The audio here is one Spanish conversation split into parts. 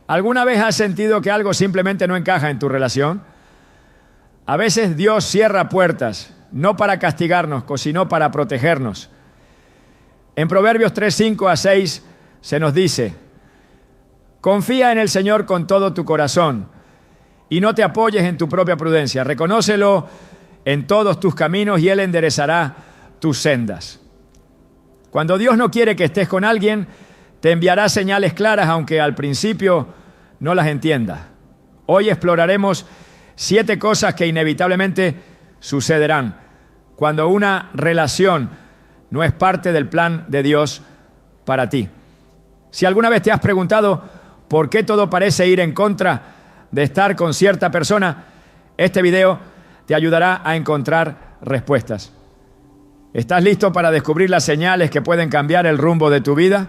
¿Alguna vez has sentido que algo simplemente no encaja en tu relación? A veces Dios cierra puertas, no para castigarnos, sino para protegernos. En Proverbios 3:5-6 se nos dice: confía en el Señor con todo tu corazón y no te apoyes en tu propia prudencia. Reconócelo en todos tus caminos y Él enderezará tus sendas. Cuando Dios no quiere que estés con alguien, te enviará señales claras, aunque al principio no las entiendas. Hoy exploraremos 7 cosas que inevitablemente sucederán cuando una relación no es parte del plan de Dios para ti. Si alguna vez te has preguntado por qué todo parece ir en contra de estar con cierta persona, este video te ayudará a encontrar respuestas. ¿Estás listo para descubrir las señales que pueden cambiar el rumbo de tu vida?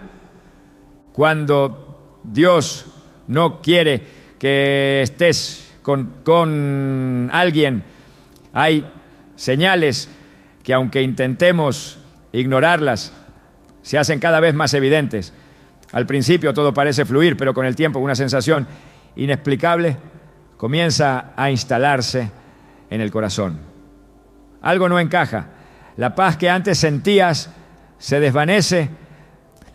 Cuando Dios no quiere que estés con alguien, hay señales que, aunque intentemos ignorarlas, se hacen cada vez más evidentes. Al principio todo parece fluir, pero con el tiempo una sensación inexplicable comienza a instalarse en el corazón. Algo no encaja. La paz que antes sentías se desvanece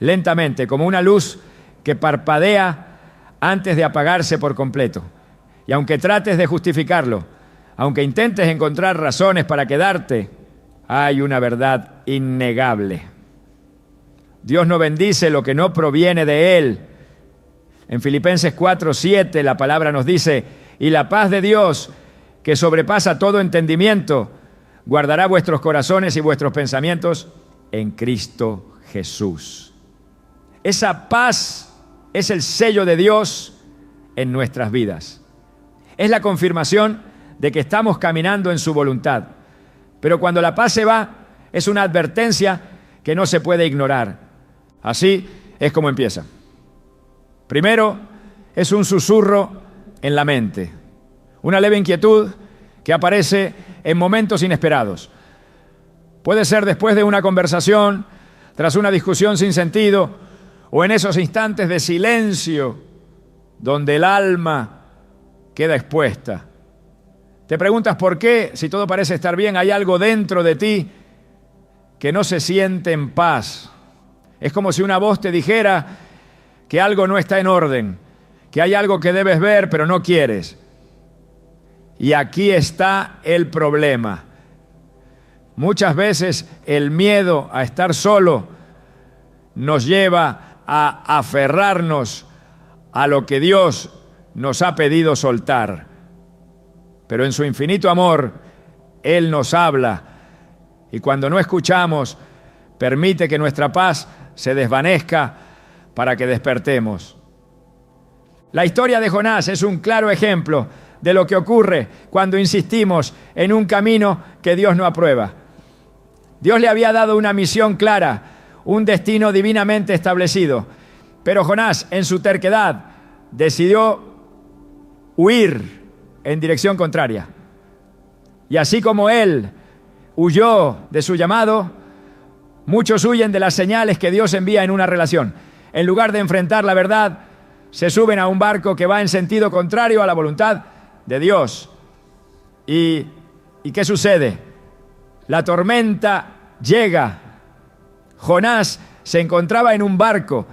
lentamente, como una luz que parpadea antes de apagarse por completo. Y aunque trates de justificarlo, aunque intentes encontrar razones para quedarte, hay una verdad innegable. Dios no bendice lo que no proviene de Él. En Filipenses 4:7 la palabra nos dice: y la paz de Dios, que sobrepasa todo entendimiento, guardará vuestros corazones y vuestros pensamientos en Cristo Jesús. Esa paz es el sello de Dios en nuestras vidas. Es la confirmación de que estamos caminando en su voluntad. Pero cuando la paz se va, es una advertencia que no se puede ignorar. Así es como empieza. Primero, es un susurro en la mente, una leve inquietud que aparece en momentos inesperados. Puede ser después de una conversación, tras una discusión sin sentido, o en esos instantes de silencio donde el alma queda expuesta. Te preguntas por qué, si todo parece estar bien, hay algo dentro de ti que no se siente en paz. Es como si una voz te dijera que algo no está en orden, que hay algo que debes ver pero no quieres. Y aquí está el problema. Muchas veces el miedo a estar solo nos lleva a aferrarnos a lo que Dios nos ha pedido soltar. Pero en su infinito amor, Él nos habla, y cuando no escuchamos, permite que nuestra paz se desvanezca para que despertemos. La historia de Jonás es un claro ejemplo de lo que ocurre cuando insistimos en un camino que Dios no aprueba. Dios le había dado una misión clara, un destino divinamente establecido, pero Jonás, en su terquedad, decidió huir en dirección contraria. Y así como él huyó de su llamado, muchos huyen de las señales que Dios envía en una relación. En lugar de enfrentar la verdad, se suben a un barco que va en sentido contrario a la voluntad de Dios. ¿Y qué sucede? La tormenta llega. Jonás se encontraba en un barco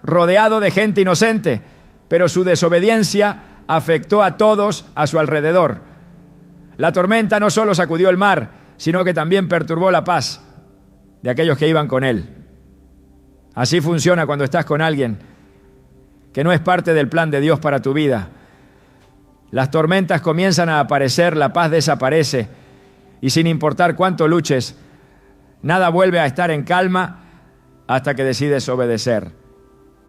rodeado de gente inocente, pero su desobediencia afectó a todos a su alrededor. La tormenta no solo sacudió el mar, sino que también perturbó la paz de aquellos que iban con él. Así funciona cuando estás con alguien que no es parte del plan de Dios para tu vida. Las tormentas comienzan a aparecer, la paz desaparece, y sin importar cuánto luches, nada vuelve a estar en calma hasta que decides obedecer.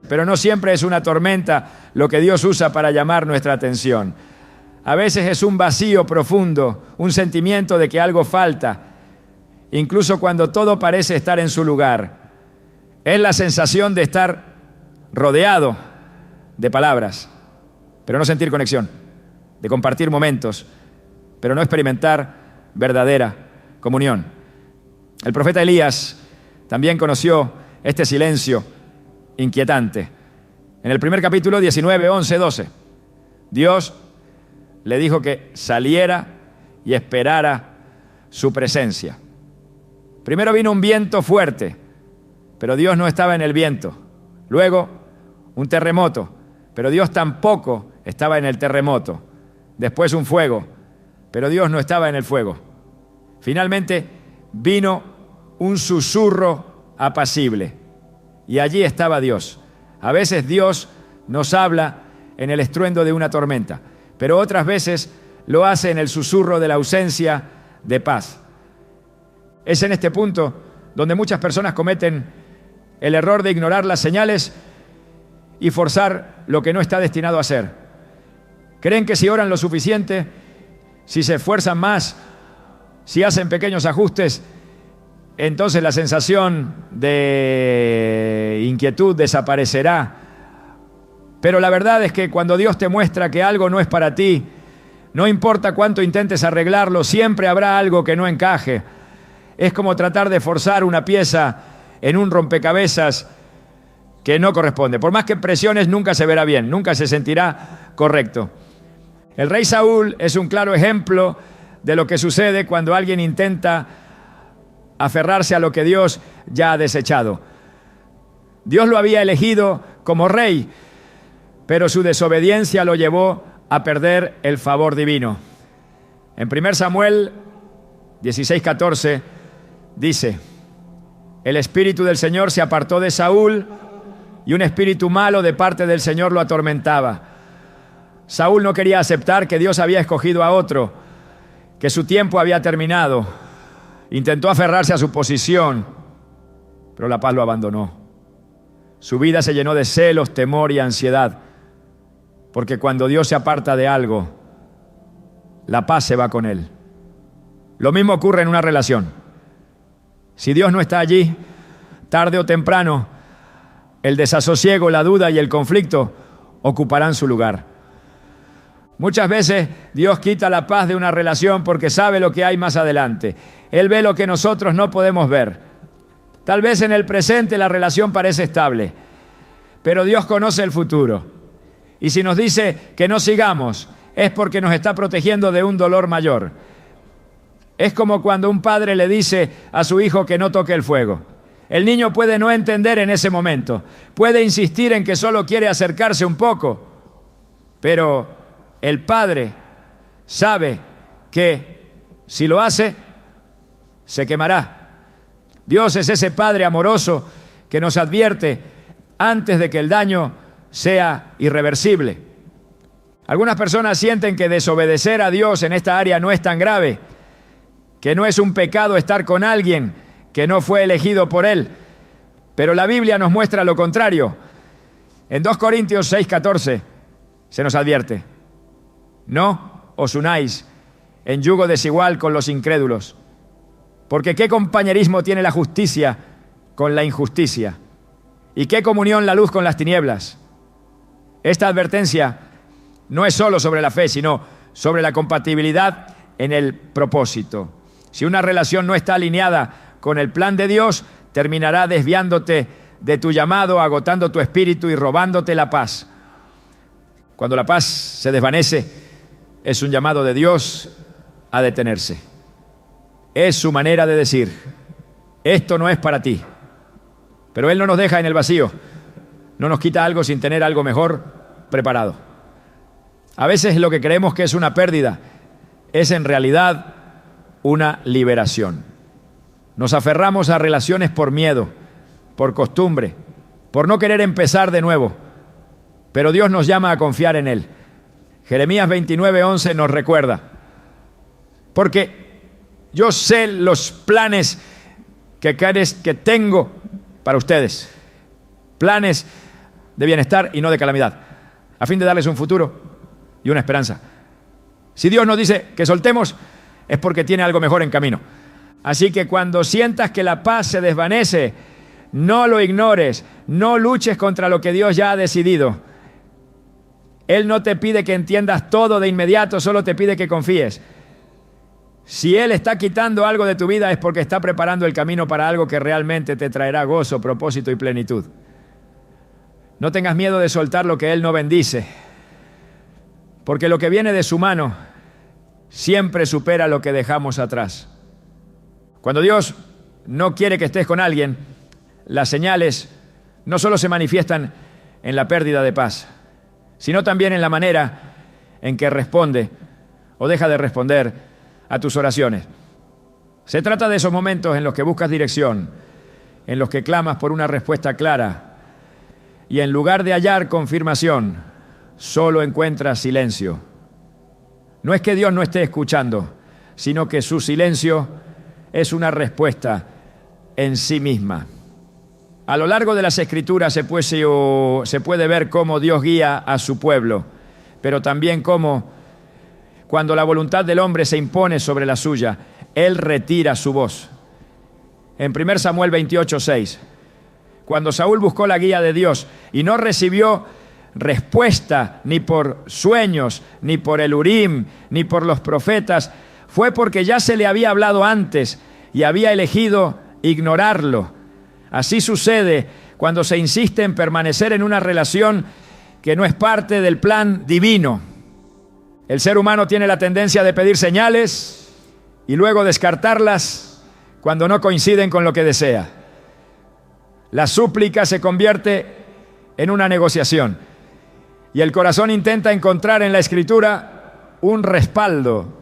Pero no siempre es una tormenta lo que Dios usa para llamar nuestra atención. A veces es un vacío profundo, un sentimiento de que algo falta, incluso cuando todo parece estar en su lugar. Es la sensación de estar rodeado de palabras, pero no sentir conexión, de compartir momentos, pero no experimentar verdadera comunión. El profeta Elías también conoció este silencio inquietante. En el primer capítulo 19, 11, 12, Dios le dijo que saliera y esperara su presencia. Primero vino un viento fuerte, pero Dios no estaba en el viento. Luego, un terremoto, pero Dios tampoco estaba en el terremoto. Después un fuego, pero Dios no estaba en el fuego. Finalmente vino un susurro apacible y allí estaba Dios. A veces Dios nos habla en el estruendo de una tormenta, pero otras veces lo hace en el susurro de la ausencia de paz. Es en este punto donde muchas personas cometen el error de ignorar las señales y forzar lo que no está destinado a ser. Creen que si oran lo suficiente, si se esfuerzan más, si hacen pequeños ajustes, entonces la sensación de inquietud desaparecerá. Pero la verdad es que cuando Dios te muestra que algo no es para ti, no importa cuánto intentes arreglarlo, siempre habrá algo que no encaje. Es como tratar de forzar una pieza en un rompecabezas que no corresponde. Por más que presiones, nunca se verá bien, nunca se sentirá correcto. El rey Saúl es un claro ejemplo de lo que sucede cuando alguien intenta aferrarse a lo que Dios ya ha desechado. Dios lo había elegido como rey, pero su desobediencia lo llevó a perder el favor divino. En 1 Samuel 16:14 dice: el espíritu del Señor se apartó de Saúl y un espíritu malo de parte del Señor lo atormentaba. Saúl no quería aceptar que Dios había escogido a otro, que su tiempo había terminado. Intentó aferrarse a su posición, pero la paz lo abandonó. Su vida se llenó de celos, temor y ansiedad, porque cuando Dios se aparta de algo, la paz se va con él. Lo mismo ocurre en una relación. Si Dios no está allí, tarde o temprano, el desasosiego, la duda y el conflicto ocuparán su lugar. Muchas veces Dios quita la paz de una relación porque sabe lo que hay más adelante. Él ve lo que nosotros no podemos ver. Tal vez en el presente la relación parece estable, pero Dios conoce el futuro. Y si nos dice que no sigamos, es porque nos está protegiendo de un dolor mayor. Es como cuando un padre le dice a su hijo que no toque el fuego. El niño puede no entender en ese momento, puede insistir en que solo quiere acercarse un poco, pero el padre sabe que si lo hace, se quemará. Dios es ese Padre amoroso que nos advierte antes de que el daño sea irreversible. Algunas personas sienten que desobedecer a Dios en esta área no es tan grave, que no es un pecado estar con alguien que no fue elegido por Él. Pero la Biblia nos muestra lo contrario. En 2 Corintios 6:14 se nos advierte: no os unáis en yugo desigual con los incrédulos, porque ¿qué compañerismo tiene la justicia con la injusticia? ¿Y qué comunión la luz con las tinieblas? Esta advertencia no es solo sobre la fe, sino sobre la compatibilidad en el propósito. Si una relación no está alineada con el plan de Dios, terminará desviándote de tu llamado, agotando tu espíritu y robándote la paz. Cuando la paz se desvanece, es un llamado de Dios a detenerse. Es su manera de decir: esto no es para ti. Pero Él no nos deja en el vacío, no nos quita algo sin tener algo mejor preparado. A veces lo que creemos que es una pérdida es en realidad una liberación. Nos aferramos a relaciones por miedo, por costumbre, por no querer empezar de nuevo, pero Dios nos llama a confiar en Él. Jeremías 29:11 nos recuerda: porque yo sé los planes que tengo para ustedes, planes de bienestar y no de calamidad, a fin de darles un futuro y una esperanza. Si Dios nos dice que soltemos, es porque tiene algo mejor en camino. Así que cuando sientas que la paz se desvanece, no lo ignores, no luches contra lo que Dios ya ha decidido. Él no te pide que entiendas todo de inmediato, solo te pide que confíes. Si Él está quitando algo de tu vida, es porque está preparando el camino para algo que realmente te traerá gozo, propósito y plenitud. No tengas miedo de soltar lo que Él no bendice, porque lo que viene de su mano siempre supera lo que dejamos atrás. Cuando Dios no quiere que estés con alguien, las señales no solo se manifiestan en la pérdida de paz, sino también en la manera en que responde o deja de responder a tus oraciones. Se trata de esos momentos en los que buscas dirección, en los que clamas por una respuesta clara y en lugar de hallar confirmación, solo encuentras silencio. No es que Dios no esté escuchando, sino que su silencio es una respuesta en sí misma. A lo largo de las Escrituras se puede ver cómo Dios guía a su pueblo, pero también cómo, cuando la voluntad del hombre se impone sobre la suya, Él retira su voz. En 1 Samuel 28:6, cuando Saúl buscó la guía de Dios y no recibió respuesta ni por sueños, ni por el Urim, ni por los profetas, fue porque ya se le había hablado antes y había elegido ignorarlo. Así sucede cuando se insiste en permanecer en una relación que no es parte del plan divino. El ser humano tiene la tendencia de pedir señales y luego descartarlas cuando no coinciden con lo que desea. La súplica se convierte en una negociación y el corazón intenta encontrar en la Escritura un respaldo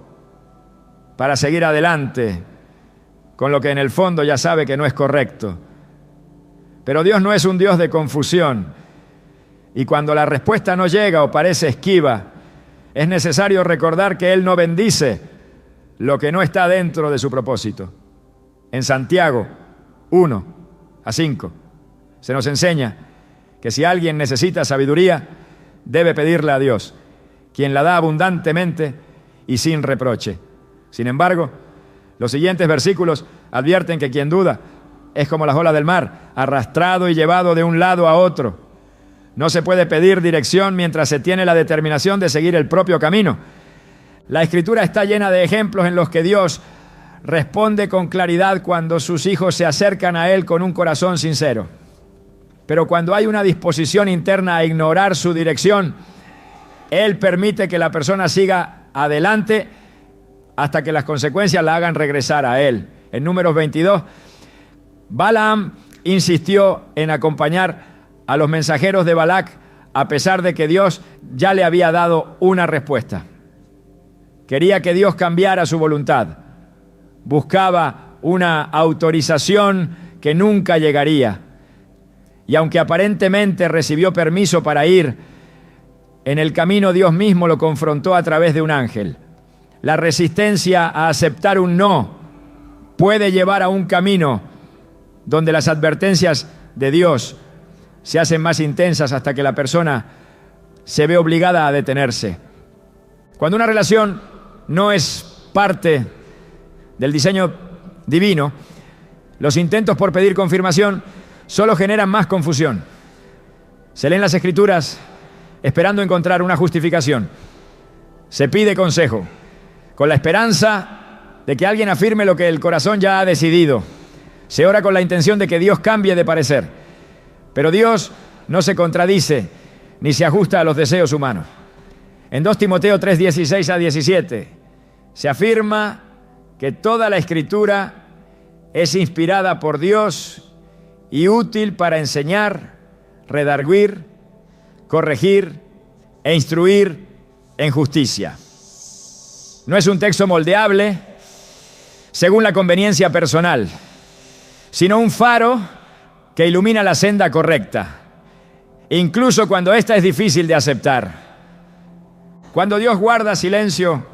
para seguir adelante con lo que en el fondo ya sabe que no es correcto. Pero Dios no es un Dios de confusión, y cuando la respuesta no llega o parece esquiva, es necesario recordar que Él no bendice lo que no está dentro de su propósito. En Santiago 1:5 se nos enseña que si alguien necesita sabiduría, debe pedirla a Dios, quien la da abundantemente y sin reproche. Sin embargo, los siguientes versículos advierten que quien duda es como las olas del mar, arrastrado y llevado de un lado a otro. No se puede pedir dirección mientras se tiene la determinación de seguir el propio camino. La Escritura está llena de ejemplos en los que Dios responde con claridad cuando sus hijos se acercan a Él con un corazón sincero. Pero cuando hay una disposición interna a ignorar su dirección, Él permite que la persona siga adelante hasta que las consecuencias la hagan regresar a Él. En Números 22, Balaam insistió en acompañar a los mensajeros de Balac a pesar de que Dios ya le había dado una respuesta. Quería que Dios cambiara su voluntad. Buscaba una autorización que nunca llegaría. Y aunque aparentemente recibió permiso para ir, en el camino Dios mismo lo confrontó a través de un ángel. La resistencia a aceptar un no puede llevar a un camino donde las advertencias de Dios se hacen más intensas hasta que la persona se ve obligada a detenerse. Cuando una relación no es parte del diseño divino, los intentos por pedir confirmación solo generan más confusión. Se leen las Escrituras esperando encontrar una justificación. Se pide consejo con la esperanza de que alguien afirme lo que el corazón ya ha decidido. Se ora con la intención de que Dios cambie de parecer. Pero Dios no se contradice ni se ajusta a los deseos humanos. En 2 Timoteo 3:16-17 se afirma que toda la Escritura es inspirada por Dios y útil para enseñar, redarguir, corregir e instruir en justicia. No es un texto moldeable según la conveniencia personal, sino un faro que ilumina la senda correcta, incluso cuando ésta es difícil de aceptar. Cuando Dios guarda silencio,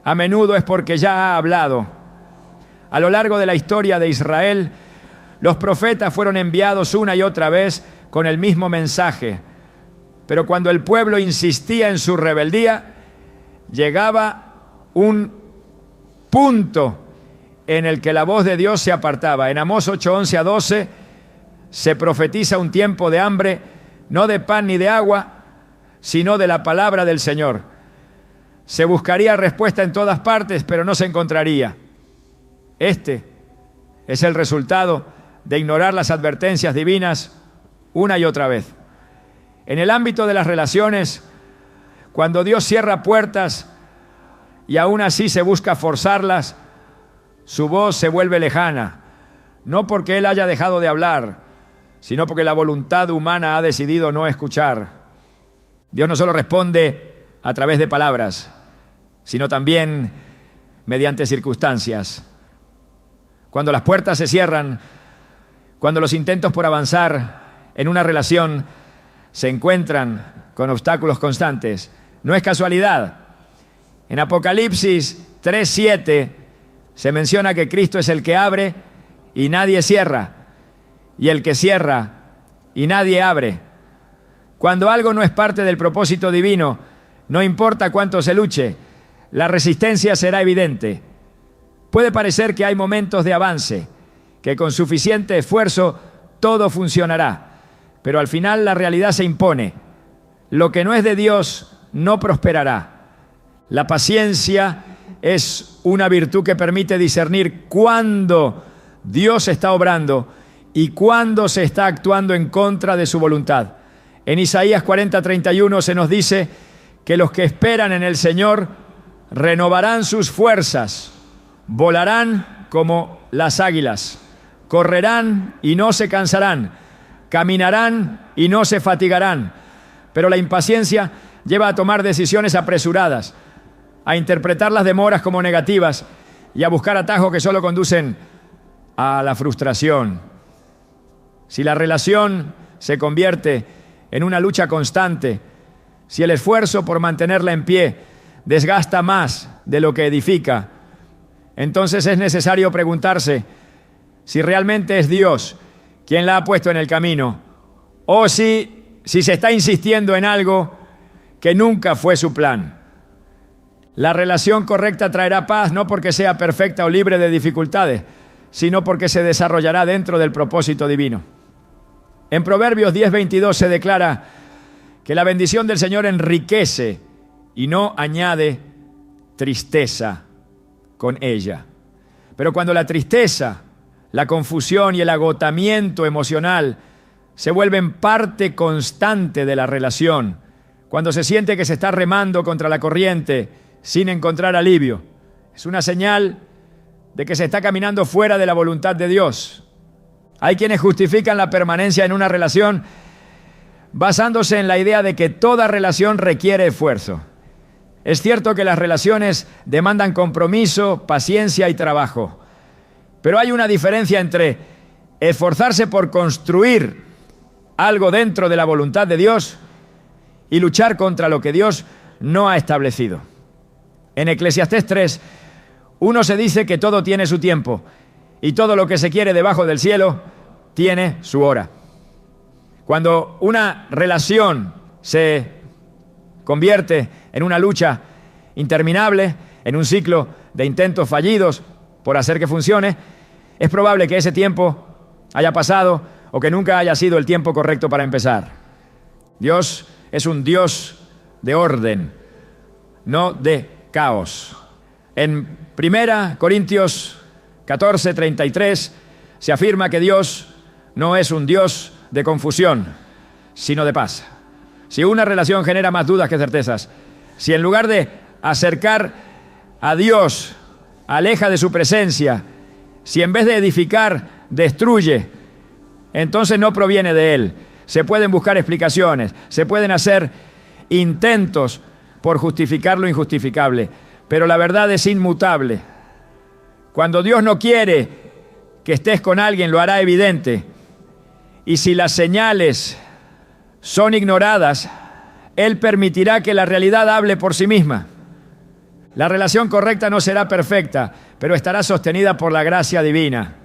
a menudo es porque ya ha hablado. A lo largo de la historia de Israel, los profetas fueron enviados una y otra vez con el mismo mensaje, pero cuando el pueblo insistía en su rebeldía, llegaba un punto en el que la voz de Dios se apartaba. En Amós 8:11-12 se profetiza un tiempo de hambre, no de pan ni de agua, sino de la palabra del Señor. Se buscaría respuesta en todas partes, pero no se encontraría. Este es el resultado de ignorar las advertencias divinas una y otra vez. En el ámbito de las relaciones, cuando Dios cierra puertas y aún así se busca forzarlas, su voz se vuelve lejana, no porque Él haya dejado de hablar, sino porque la voluntad humana ha decidido no escuchar. Dios no solo responde a través de palabras, sino también mediante circunstancias. Cuando las puertas se cierran, cuando los intentos por avanzar en una relación se encuentran con obstáculos constantes, no es casualidad. En Apocalipsis 3:7 se menciona que Cristo es el que abre y nadie cierra, y el que cierra y nadie abre. Cuando algo no es parte del propósito divino, no importa cuánto se luche, la resistencia será evidente. Puede parecer que hay momentos de avance, que con suficiente esfuerzo todo funcionará, pero al final la realidad se impone. Lo que no es de Dios no prosperará. La paciencia es una virtud que permite discernir cuándo Dios está obrando y cuándo se está actuando en contra de su voluntad. En Isaías 40:31 se nos dice que los que esperan en el Señor renovarán sus fuerzas, volarán como las águilas, correrán y no se cansarán, caminarán y no se fatigarán. Pero la impaciencia lleva a tomar decisiones apresuradas, a interpretar las demoras como negativas y a buscar atajos que solo conducen a la frustración. Si la relación se convierte en una lucha constante, si el esfuerzo por mantenerla en pie desgasta más de lo que edifica, entonces es necesario preguntarse si realmente es Dios quien la ha puesto en el camino o si se está insistiendo en algo que nunca fue su plan. La relación correcta traerá paz no porque sea perfecta o libre de dificultades, sino porque se desarrollará dentro del propósito divino. En Proverbios 10:22 se declara que la bendición del Señor enriquece y no añade tristeza con ella. Pero cuando la tristeza, la confusión y el agotamiento emocional se vuelven parte constante de la relación, cuando se siente que se está remando contra la corriente sin encontrar alivio, es una señal de que se está caminando fuera de la voluntad de Dios. Hay quienes justifican la permanencia en una relación basándose en la idea de que toda relación requiere esfuerzo. Es cierto que las relaciones demandan compromiso, paciencia y trabajo, pero hay una diferencia entre esforzarse por construir algo dentro de la voluntad de Dios y luchar contra lo que Dios no ha establecido. En Eclesiastés 3, uno se dice que todo tiene su tiempo y todo lo que se quiere debajo del cielo tiene su hora. Cuando una relación se convierte en una lucha interminable, en un ciclo de intentos fallidos por hacer que funcione, es probable que ese tiempo haya pasado o que nunca haya sido el tiempo correcto para empezar. Dios es un Dios de orden, no de caos. En 1 Corintios 14:33 se afirma que Dios no es un Dios de confusión, sino de paz. Si una relación genera más dudas que certezas, si en lugar de acercar a Dios, aleja de su presencia, si en vez de edificar, destruye, entonces no proviene de Él. Se pueden buscar explicaciones, se pueden hacer intentos por justificar lo injustificable, pero la verdad es inmutable. Cuando Dios no quiere que estés con alguien, lo hará evidente. Y si las señales son ignoradas, Él permitirá que la realidad hable por sí misma. La relación correcta no será perfecta, pero estará sostenida por la gracia divina.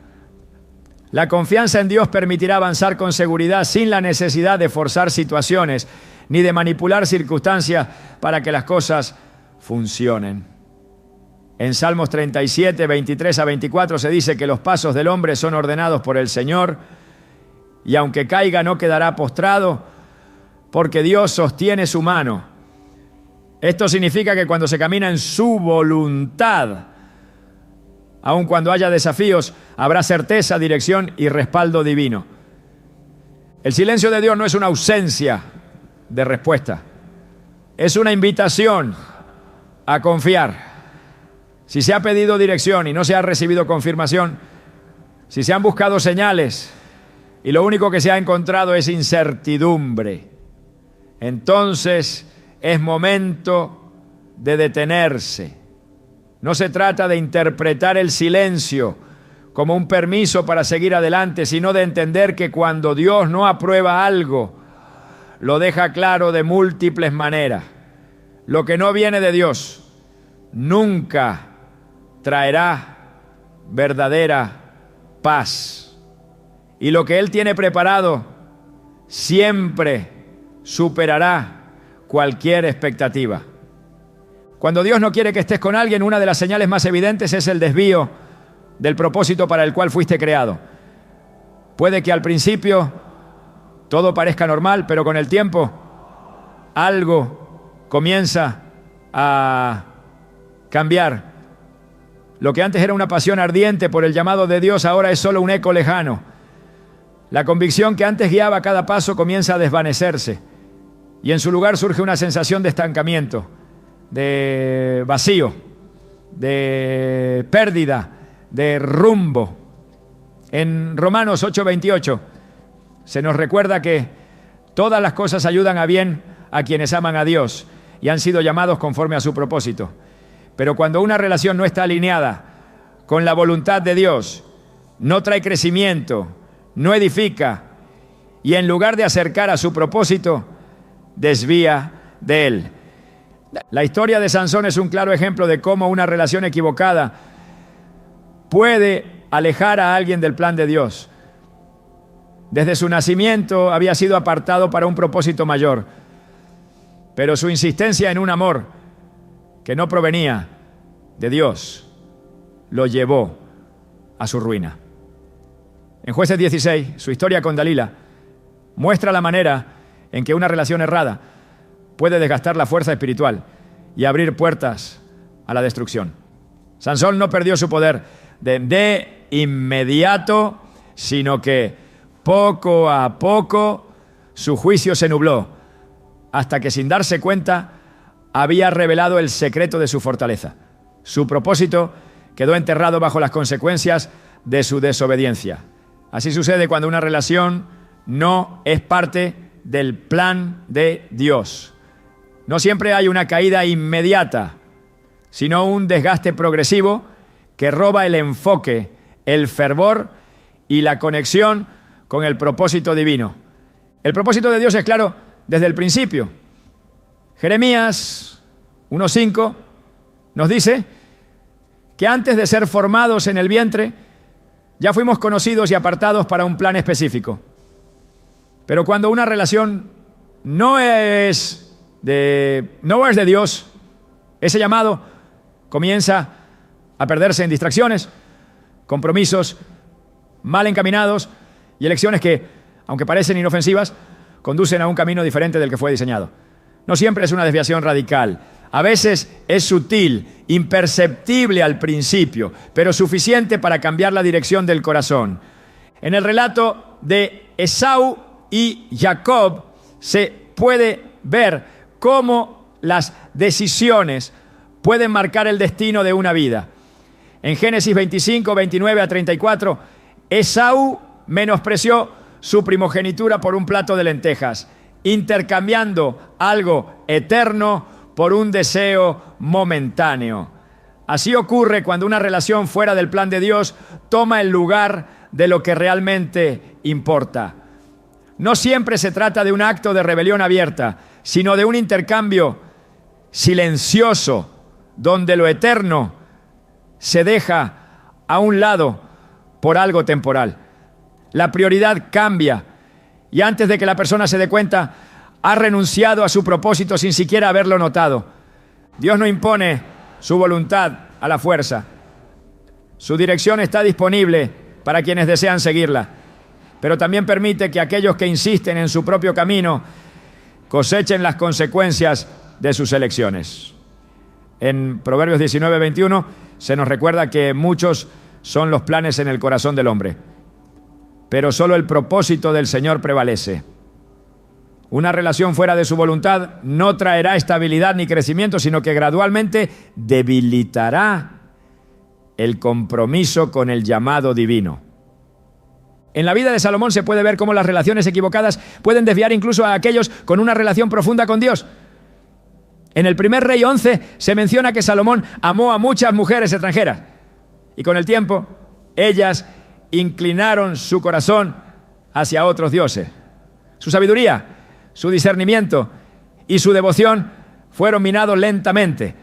La confianza en Dios permitirá avanzar con seguridad sin la necesidad de forzar situaciones ni de manipular circunstancias para que las cosas funcionen. En Salmos 37, 23 a 24 se dice que los pasos del hombre son ordenados por el Señor y aunque caiga no quedará postrado porque Dios sostiene su mano. Esto significa que cuando se camina en su voluntad, aun cuando haya desafíos, habrá certeza, dirección y respaldo divino. El silencio de Dios no es una ausencia, de respuesta. Es una invitación a confiar. Si se ha pedido dirección y no se ha recibido confirmación, si se han buscado señales y lo único que se ha encontrado es incertidumbre, entonces es momento de detenerse. No se trata de interpretar el silencio como un permiso para seguir adelante, sino de entender que cuando Dios no aprueba algo, lo deja claro de múltiples maneras. Lo que no viene de Dios nunca traerá verdadera paz. Y lo que Él tiene preparado siempre superará cualquier expectativa. Cuando Dios no quiere que estés con alguien, una de las señales más evidentes es el desvío del propósito para el cual fuiste creado. Puede que al principio todo parezca normal, pero con el tiempo algo comienza a cambiar. Lo que antes era una pasión ardiente por el llamado de Dios ahora es solo un eco lejano. La convicción que antes guiaba cada paso comienza a desvanecerse y en su lugar surge una sensación de estancamiento, de vacío, de pérdida, de rumbo. En Romanos 8:28 se nos recuerda que todas las cosas ayudan a bien a quienes aman a Dios y han sido llamados conforme a su propósito. Pero cuando una relación no está alineada con la voluntad de Dios, no trae crecimiento, no edifica y en lugar de acercar a su propósito, desvía de él. La historia de Sansón es un claro ejemplo de cómo una relación equivocada puede alejar a alguien del plan de Dios. Desde su nacimiento había sido apartado para un propósito mayor, pero su insistencia en un amor que no provenía de Dios lo llevó a su ruina. En Jueces 16, su historia con Dalila muestra la manera en que una relación errada puede desgastar la fuerza espiritual y abrir puertas a la destrucción. Sansón no perdió su poder de inmediato, sino que poco a poco su juicio se nubló, hasta que sin darse cuenta había revelado el secreto de su fortaleza. Su propósito quedó enterrado bajo las consecuencias de su desobediencia. Así sucede cuando una relación no es parte del plan de Dios. No siempre hay una caída inmediata, sino un desgaste progresivo que roba el enfoque, el fervor y la conexión con el propósito divino. El propósito de Dios es claro desde el principio. Jeremías 1:5 nos dice que antes de ser formados en el vientre, ya fuimos conocidos y apartados para un plan específico. Pero cuando una relación no es de Dios, ese llamado comienza a perderse en distracciones, compromisos mal encaminados y elecciones que, aunque parecen inofensivas, conducen a un camino diferente del que fue diseñado. No siempre es una desviación radical. A veces es sutil, imperceptible al principio, pero suficiente para cambiar la dirección del corazón. En el relato de Esaú y Jacob se puede ver cómo las decisiones pueden marcar el destino de una vida. En Génesis 25, 29 a 34, Esaú menospreció su primogenitura por un plato de lentejas, intercambiando algo eterno por un deseo momentáneo. Así ocurre cuando una relación fuera del plan de Dios toma el lugar de lo que realmente importa. No siempre se trata de un acto de rebelión abierta, sino de un intercambio silencioso, donde lo eterno se deja a un lado por algo temporal. La prioridad cambia y antes de que la persona se dé cuenta, ha renunciado a su propósito sin siquiera haberlo notado. Dios no impone su voluntad a la fuerza. Su dirección está disponible para quienes desean seguirla, pero también permite que aquellos que insisten en su propio camino cosechen las consecuencias de sus elecciones. En Proverbios 19, 21 se nos recuerda que muchos son los planes en el corazón del hombre, pero solo el propósito del Señor prevalece. Una relación fuera de su voluntad no traerá estabilidad ni crecimiento, sino que gradualmente debilitará el compromiso con el llamado divino. En la vida de Salomón se puede ver cómo las relaciones equivocadas pueden desviar incluso a aquellos con una relación profunda con Dios. En el primer Rey 11 se menciona que Salomón amó a muchas mujeres extranjeras y con el tiempo ellas inclinaron su corazón hacia otros dioses. Su sabiduría, su discernimiento y su devoción fueron minados lentamente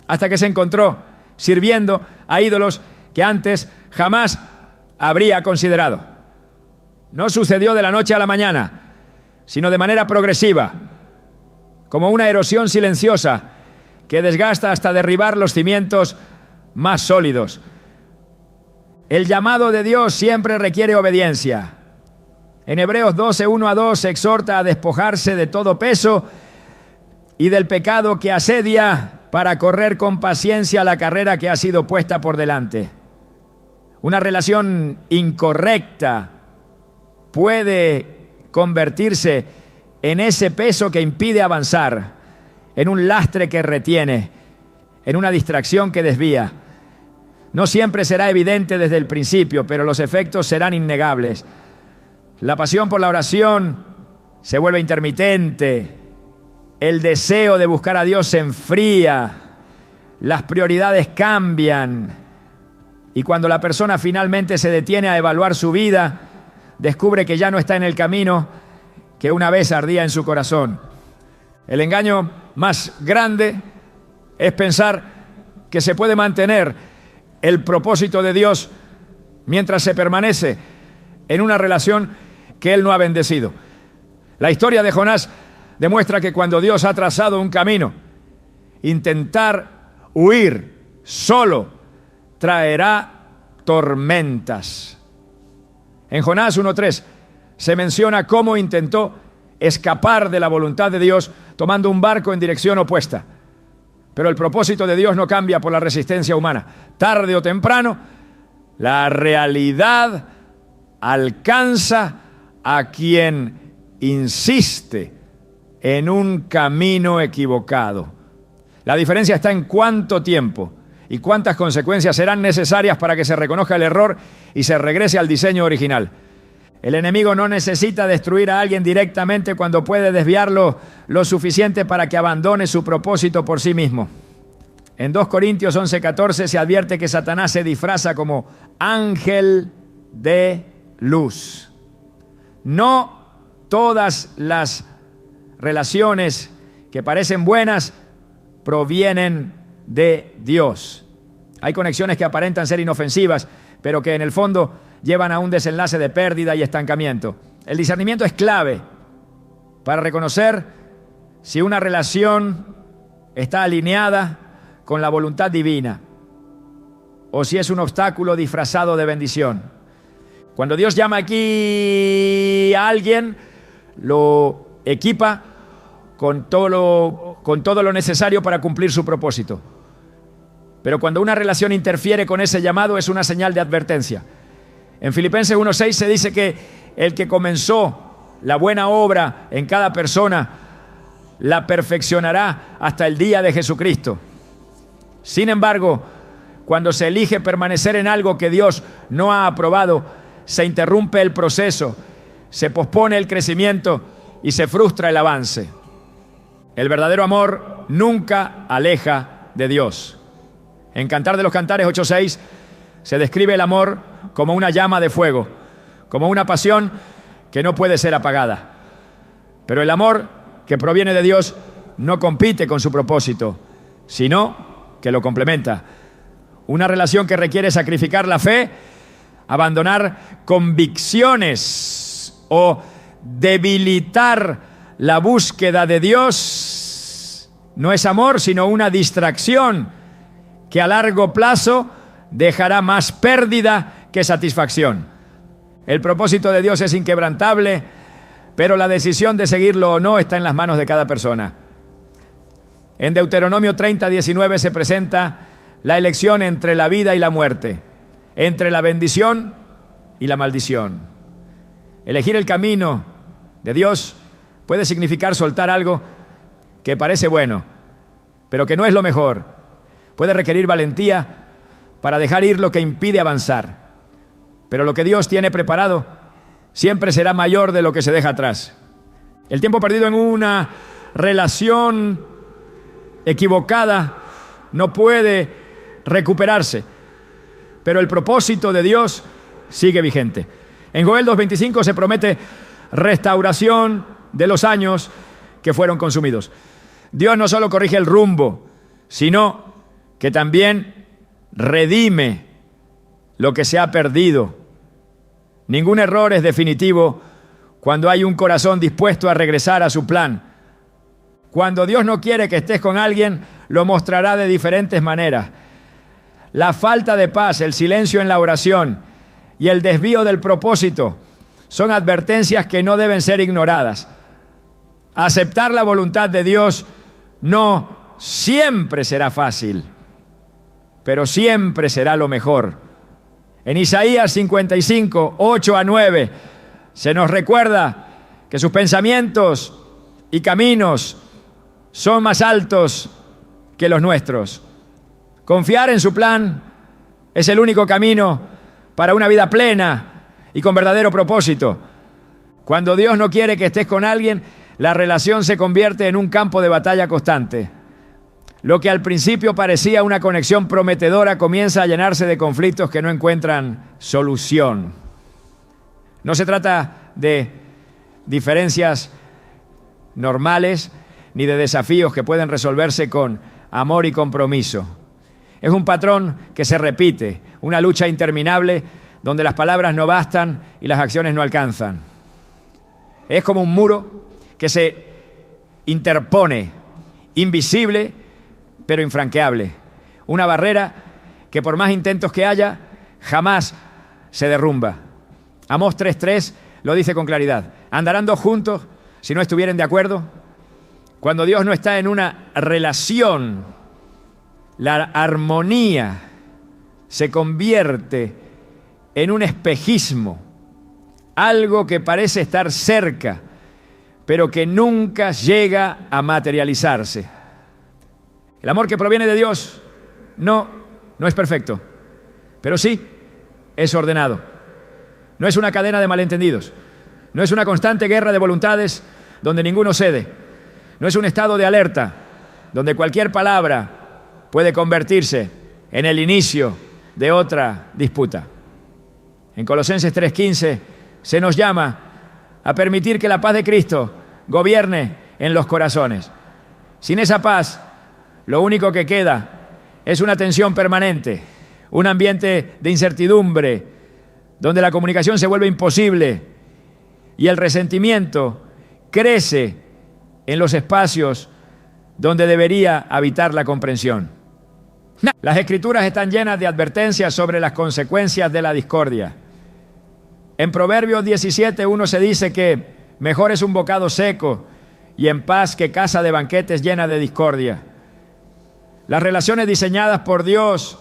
hasta que se encontró sirviendo a ídolos que antes jamás habría considerado. No sucedió de la noche a la mañana, sino de manera progresiva, como una erosión silenciosa que desgasta hasta derribar los cimientos más sólidos. El llamado de Dios siempre requiere obediencia. En Hebreos 12, 1-2 se exhorta a despojarse de todo peso y del pecado que asedia para correr con paciencia la carrera que ha sido puesta por delante. Una relación incorrecta puede convertirse en ese peso que impide avanzar, en un lastre que retiene, en una distracción que desvía. No siempre será evidente desde el principio, pero los efectos serán innegables. La pasión por la oración se vuelve intermitente, el deseo de buscar a Dios se enfría, las prioridades cambian, y cuando la persona finalmente se detiene a evaluar su vida, descubre que ya no está en el camino que una vez ardía en su corazón. El engaño más grande es pensar que se puede mantener el propósito de Dios mientras se permanece en una relación que Él no ha bendecido. La historia de Jonás demuestra que cuando Dios ha trazado un camino, intentar huir solo traerá tormentas. En Jonás 1:3 se menciona cómo intentó escapar de la voluntad de Dios tomando un barco en dirección opuesta. Pero el propósito de Dios no cambia por la resistencia humana. Tarde o temprano, la realidad alcanza a quien insiste en un camino equivocado. La diferencia está en cuánto tiempo y cuántas consecuencias serán necesarias para que se reconozca el error y se regrese al diseño original. El enemigo no necesita destruir a alguien directamente cuando puede desviarlo lo suficiente para que abandone su propósito por sí mismo. En 2 Corintios 11:14 se advierte que Satanás se disfraza como ángel de luz. No todas las relaciones que parecen buenas provienen de Dios. Hay conexiones que aparentan ser inofensivas, pero que en el fondo llevan a un desenlace de pérdida y estancamiento. El discernimiento es clave para reconocer si una relación está alineada con la voluntad divina o si es un obstáculo disfrazado de bendición. Cuando Dios llama aquí a alguien, lo equipa con todo lo necesario para cumplir su propósito. Pero cuando una relación interfiere con ese llamado, es una señal de advertencia. En Filipenses 1:6 se dice que el que comenzó la buena obra en cada persona la perfeccionará hasta el día de Jesucristo. Sin embargo, cuando se elige permanecer en algo que Dios no ha aprobado, se interrumpe el proceso, se pospone el crecimiento y se frustra el avance. El verdadero amor nunca aleja de Dios. En Cantar de los Cantares 8:6 se describe el amor como una llama de fuego, como una pasión que no puede ser apagada. Pero el amor que proviene de Dios no compite con su propósito, sino que lo complementa. Una relación que requiere sacrificar la fe, abandonar convicciones o debilitar la búsqueda de Dios no es amor, sino una distracción que a largo plazo dejará más pérdida que satisfacción. El propósito de Dios es inquebrantable, pero la decisión de seguirlo o no está en las manos de cada persona. En Deuteronomio 30:19 se presenta la elección entre la vida y la muerte, entre la bendición y la maldición. Elegir el camino de Dios puede significar soltar algo que parece bueno, pero que no es lo mejor. Puede requerir valentía para dejar ir lo que impide avanzar. Pero lo que Dios tiene preparado siempre será mayor de lo que se deja atrás. El tiempo perdido en una relación equivocada no puede recuperarse, pero el propósito de Dios sigue vigente. En Joel 2:25 se promete restauración de los años que fueron consumidos. Dios no solo corrige el rumbo, sino que también redime lo que se ha perdido. Ningún error es definitivo cuando hay un corazón dispuesto a regresar a su plan. Cuando Dios no quiere que estés con alguien, lo mostrará de diferentes maneras. La falta de paz, el silencio en la oración y el desvío del propósito son advertencias que no deben ser ignoradas. Aceptar la voluntad de Dios no siempre será fácil, pero siempre será lo mejor. En Isaías 55, 8-9, se nos recuerda que sus pensamientos y caminos son más altos que los nuestros. Confiar en su plan es el único camino para una vida plena y con verdadero propósito. Cuando Dios no quiere que estés con alguien, la relación se convierte en un campo de batalla constante. Lo que al principio parecía una conexión prometedora comienza a llenarse de conflictos que no encuentran solución. No se trata de diferencias normales ni de desafíos que pueden resolverse con amor y compromiso. Es un patrón que se repite, una lucha interminable donde las palabras no bastan y las acciones no alcanzan. Es como un muro que se interpone, invisible pero infranqueable. Una barrera que por más intentos que haya, jamás se derrumba. Amós 3:3 lo dice con claridad. ¿Andarán dos juntos si no estuvieren de acuerdo? Cuando Dios no está en una relación, la armonía se convierte en un espejismo, algo que parece estar cerca, pero que nunca llega a materializarse. El amor que proviene de Dios no es perfecto, pero sí es ordenado. No es una cadena de malentendidos, no es una constante guerra de voluntades donde ninguno cede, no es un estado de alerta donde cualquier palabra puede convertirse en el inicio de otra disputa. En Colosenses 3:15 se nos llama a permitir que la paz de Cristo gobierne en los corazones. Sin esa paz, lo único que queda es una tensión permanente, un ambiente de incertidumbre, donde la comunicación se vuelve imposible y el resentimiento crece en los espacios donde debería habitar la comprensión. Las Escrituras están llenas de advertencias sobre las consecuencias de la discordia. En Proverbios 17:1 se dice que mejor es un bocado seco y en paz que casa de banquetes llena de discordia. Las relaciones diseñadas por Dios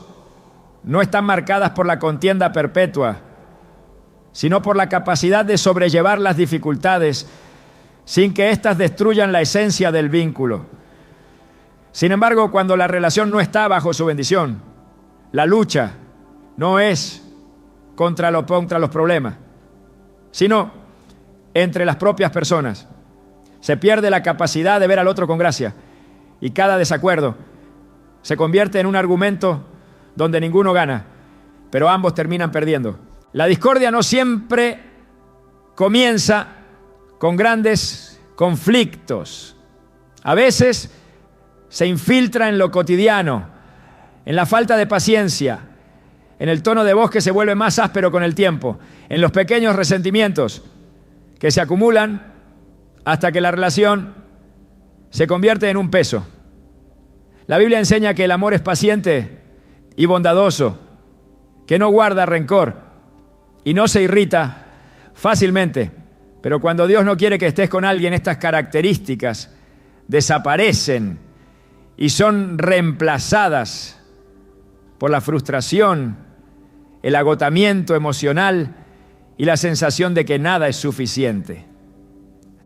no están marcadas por la contienda perpetua, sino por la capacidad de sobrellevar las dificultades sin que éstas destruyan la esencia del vínculo. Sin embargo, cuando la relación no está bajo su bendición, la lucha no es contra los problemas, sino entre las propias personas. Se pierde la capacidad de ver al otro con gracia y cada desacuerdo se convierte en un argumento donde ninguno gana, pero ambos terminan perdiendo. La discordia no siempre comienza con grandes conflictos. A veces se infiltra en lo cotidiano, en la falta de paciencia, en el tono de voz que se vuelve más áspero con el tiempo, en los pequeños resentimientos que se acumulan hasta que la relación se convierte en un peso. La Biblia enseña que el amor es paciente y bondadoso, que no guarda rencor y no se irrita fácilmente. Pero cuando Dios no quiere que estés con alguien, estas características desaparecen y son reemplazadas por la frustración, el agotamiento emocional y la sensación de que nada es suficiente.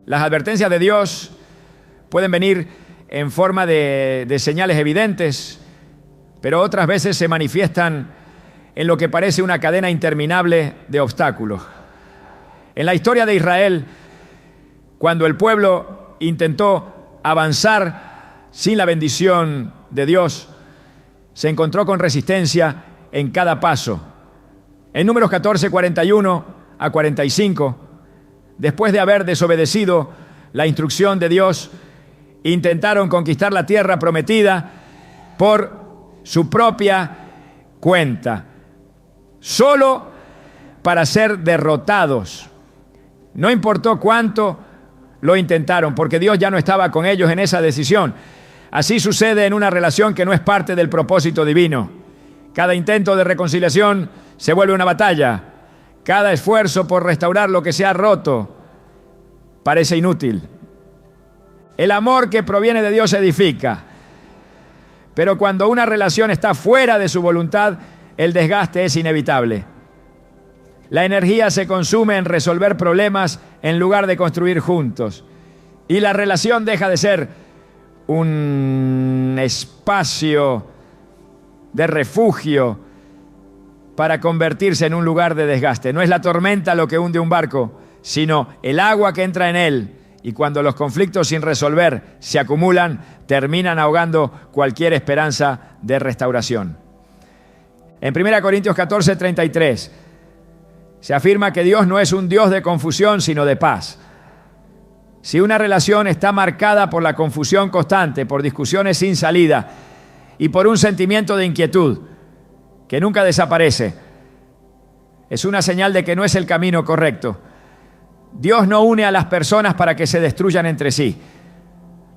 Las advertencias de Dios pueden venir en forma de señales evidentes, pero otras veces se manifiestan en lo que parece una cadena interminable de obstáculos. En la historia de Israel, cuando el pueblo intentó avanzar sin la bendición de Dios, se encontró con resistencia en cada paso. En Números 14, 41 a 45, después de haber desobedecido la instrucción de Dios, intentaron conquistar la tierra prometida por su propia cuenta, solo para ser derrotados. No importó cuánto lo intentaron, porque Dios ya no estaba con ellos en esa decisión. Así sucede en una relación que no es parte del propósito divino. Cada intento de reconciliación se vuelve una batalla. Cada esfuerzo por restaurar lo que se ha roto parece inútil. El amor que proviene de Dios edifica, pero cuando una relación está fuera de su voluntad, el desgaste es inevitable. La energía se consume en resolver problemas en lugar de construir juntos. Y la relación deja de ser un espacio de refugio para convertirse en un lugar de desgaste. No es la tormenta lo que hunde un barco, sino el agua que entra en él. Y cuando los conflictos sin resolver se acumulan, terminan ahogando cualquier esperanza de restauración. En 1 Corintios 14, 33, se afirma que Dios no es un Dios de confusión, sino de paz. Si una relación está marcada por la confusión constante, por discusiones sin salida y por un sentimiento de inquietud que nunca desaparece, es una señal de que no es el camino correcto. Dios no une a las personas para que se destruyan entre sí.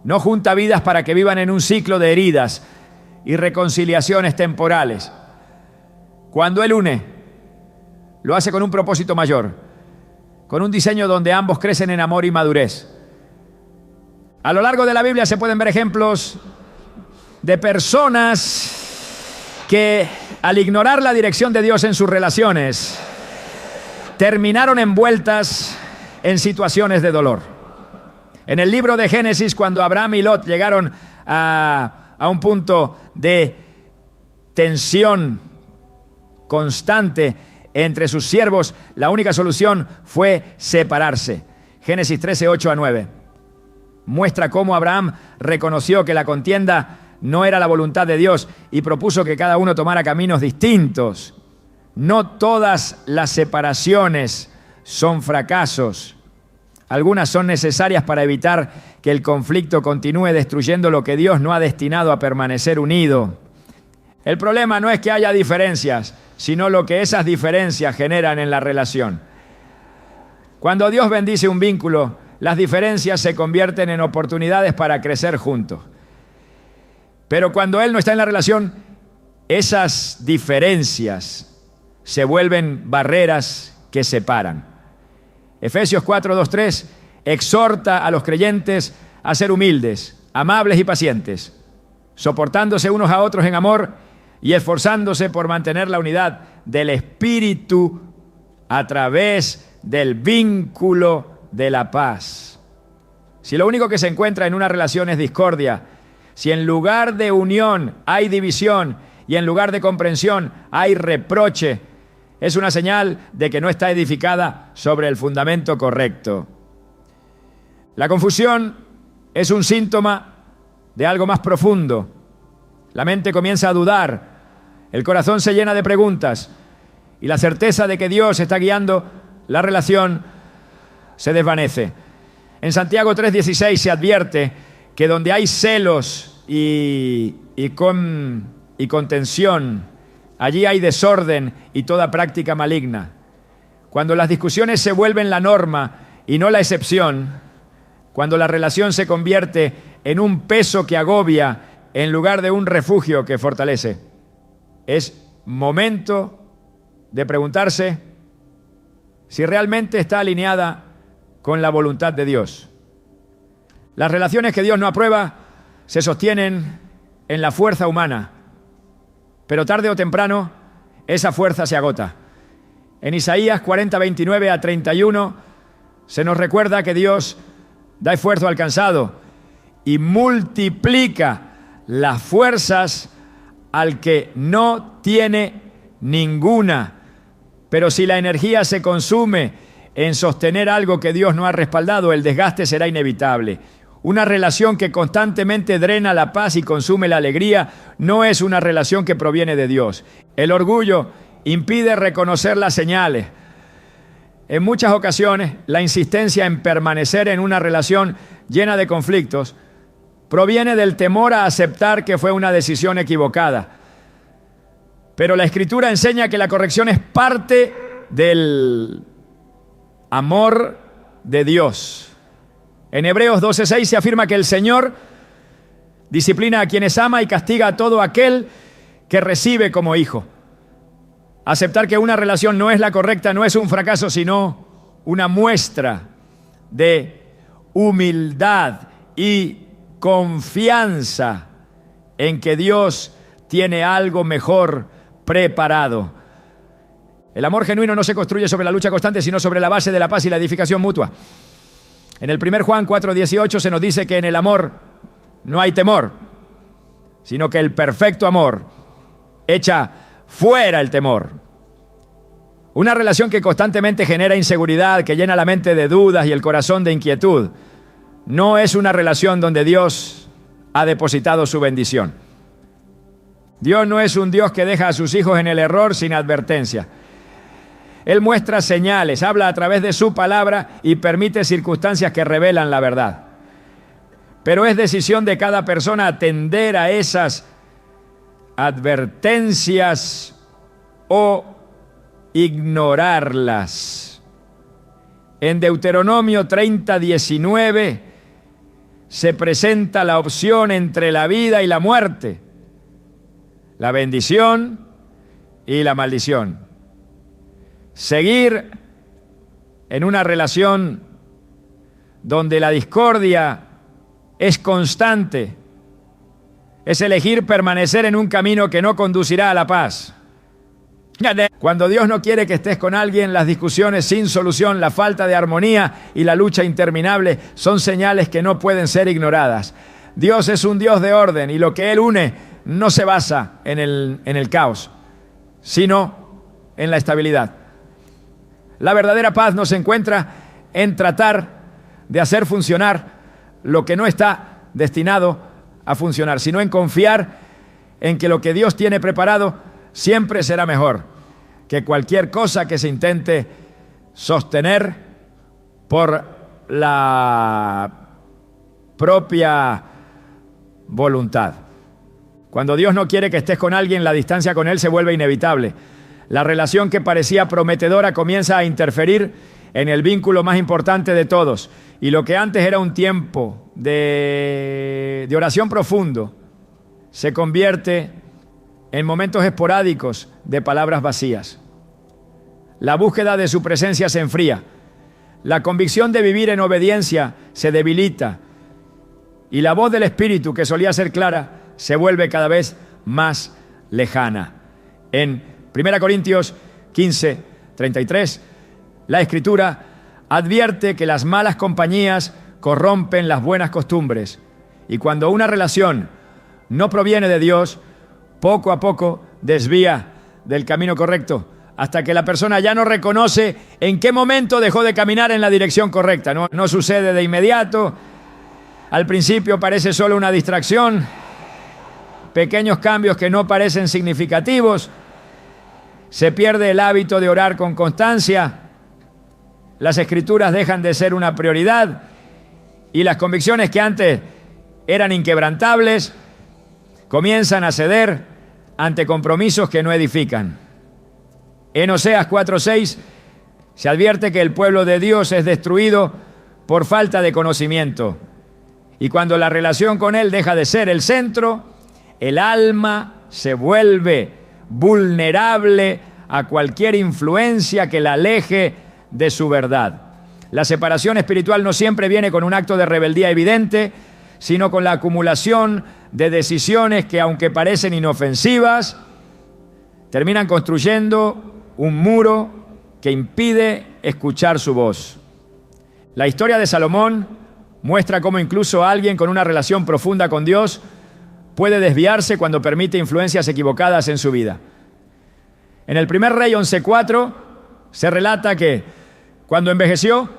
No junta vidas para que vivan en un ciclo de heridas y reconciliaciones temporales. Cuando Él une, lo hace con un propósito mayor, con un diseño donde ambos crecen en amor y madurez. A lo largo de la Biblia se pueden ver ejemplos de personas que, al ignorar la dirección de Dios en sus relaciones, terminaron envueltas en situaciones de dolor. En el libro de Génesis, cuando Abraham y Lot llegaron a un punto de tensión constante entre sus siervos, la única solución fue separarse. Génesis 13, 8 a 9. Muestra cómo Abraham reconoció que la contienda no era la voluntad de Dios y propuso que cada uno tomara caminos distintos. No todas las separaciones son fracasos. Algunas son necesarias para evitar que el conflicto continúe destruyendo lo que Dios no ha destinado a permanecer unido. El problema no es que haya diferencias, sino lo que esas diferencias generan en la relación. Cuando Dios bendice un vínculo, las diferencias se convierten en oportunidades para crecer juntos. Pero cuando Él no está en la relación, esas diferencias se vuelven barreras que separan. Efesios 4, 2, 3 exhorta a los creyentes a ser humildes, amables y pacientes, soportándose unos a otros en amor y esforzándose por mantener la unidad del Espíritu a través del vínculo de la paz. Si lo único que se encuentra en una relación es discordia, si en lugar de unión hay división y en lugar de comprensión hay reproche, es una señal de que no está edificada sobre el fundamento correcto. La confusión es un síntoma de algo más profundo. La mente comienza a dudar, el corazón se llena de preguntas y la certeza de que Dios está guiando la relación se desvanece. En Santiago 3:16 se advierte que donde hay celos y contención, allí hay desorden y toda práctica maligna. Cuando las discusiones se vuelven la norma y no la excepción, cuando la relación se convierte en un peso que agobia en lugar de un refugio que fortalece, es momento de preguntarse si realmente está alineada con la voluntad de Dios. Las relaciones que Dios no aprueba se sostienen en la fuerza humana, pero tarde o temprano esa fuerza se agota. En Isaías 40, 29 a 31 se nos recuerda que Dios da esfuerzo al cansado y multiplica las fuerzas al que no tiene ninguna. Pero si la energía se consume en sostener algo que Dios no ha respaldado, el desgaste será inevitable. Una relación que constantemente drena la paz y consume la alegría no es una relación que proviene de Dios. El orgullo impide reconocer las señales. En muchas ocasiones, la insistencia en permanecer en una relación llena de conflictos proviene del temor a aceptar que fue una decisión equivocada. Pero la Escritura enseña que la corrección es parte del amor de Dios. En Hebreos 12:6 se afirma que el Señor disciplina a quienes ama y castiga a todo aquel que recibe como hijo. Aceptar que una relación no es la correcta no es un fracaso, sino una muestra de humildad y confianza en que Dios tiene algo mejor preparado. El amor genuino no se construye sobre la lucha constante, sino sobre la base de la paz y la edificación mutua. En el 1 Juan 4:18 se nos dice que en el amor no hay temor, sino que el perfecto amor echa fuera el temor. Una relación que constantemente genera inseguridad, que llena la mente de dudas y el corazón de inquietud, no es una relación donde Dios ha depositado su bendición. Dios no es un Dios que deja a sus hijos en el error sin advertencia. Él muestra señales, habla a través de su palabra y permite circunstancias que revelan la verdad. Pero es decisión de cada persona atender a esas advertencias o ignorarlas. En Deuteronomio 30:19 se presenta la opción entre la vida y la muerte, la bendición y la maldición. Seguir en una relación donde la discordia es constante es elegir permanecer en un camino que no conducirá a la paz. Cuando Dios no quiere que estés con alguien, las discusiones sin solución, la falta de armonía y la lucha interminable son señales que no pueden ser ignoradas. Dios es un Dios de orden y lo que Él une no se basa en el caos, sino en la estabilidad. La verdadera paz no se encuentra en tratar de hacer funcionar lo que no está destinado a funcionar, sino en confiar en que lo que Dios tiene preparado siempre será mejor que cualquier cosa que se intente sostener por la propia voluntad. Cuando Dios no quiere que estés con alguien, la distancia con Él se vuelve inevitable. La relación que parecía prometedora comienza a interferir en el vínculo más importante de todos. Y lo que antes era un tiempo de oración profundo se convierte en momentos esporádicos de palabras vacías. La búsqueda de su presencia se enfría. La convicción de vivir en obediencia se debilita. Y la voz del Espíritu, que solía ser clara, se vuelve cada vez más lejana. En 1 Corintios 15:33, la Escritura advierte que las malas compañías corrompen las buenas costumbres. Y cuando una relación no proviene de Dios, poco a poco desvía del camino correcto, hasta que la persona ya no reconoce en qué momento dejó de caminar en la dirección correcta. No sucede de inmediato. Al principio parece solo una distracción, pequeños cambios que no parecen significativos. Se pierde el hábito de orar con constancia. Las Escrituras dejan de ser una prioridad y las convicciones que antes eran inquebrantables comienzan a ceder ante compromisos que no edifican. En Oseas 4:6 se advierte que el pueblo de Dios es destruido por falta de conocimiento. Y cuando la relación con Él deja de ser el centro, el alma se vuelve vulnerable a cualquier influencia que la aleje de su verdad. La separación espiritual no siempre viene con un acto de rebeldía evidente, sino con la acumulación de decisiones que, aunque parecen inofensivas, terminan construyendo un muro que impide escuchar su voz. La historia de Salomón muestra cómo incluso alguien con una relación profunda con Dios puede desviarse cuando permite influencias equivocadas en su vida. En el primer Rey 11:4 se relata que cuando envejeció,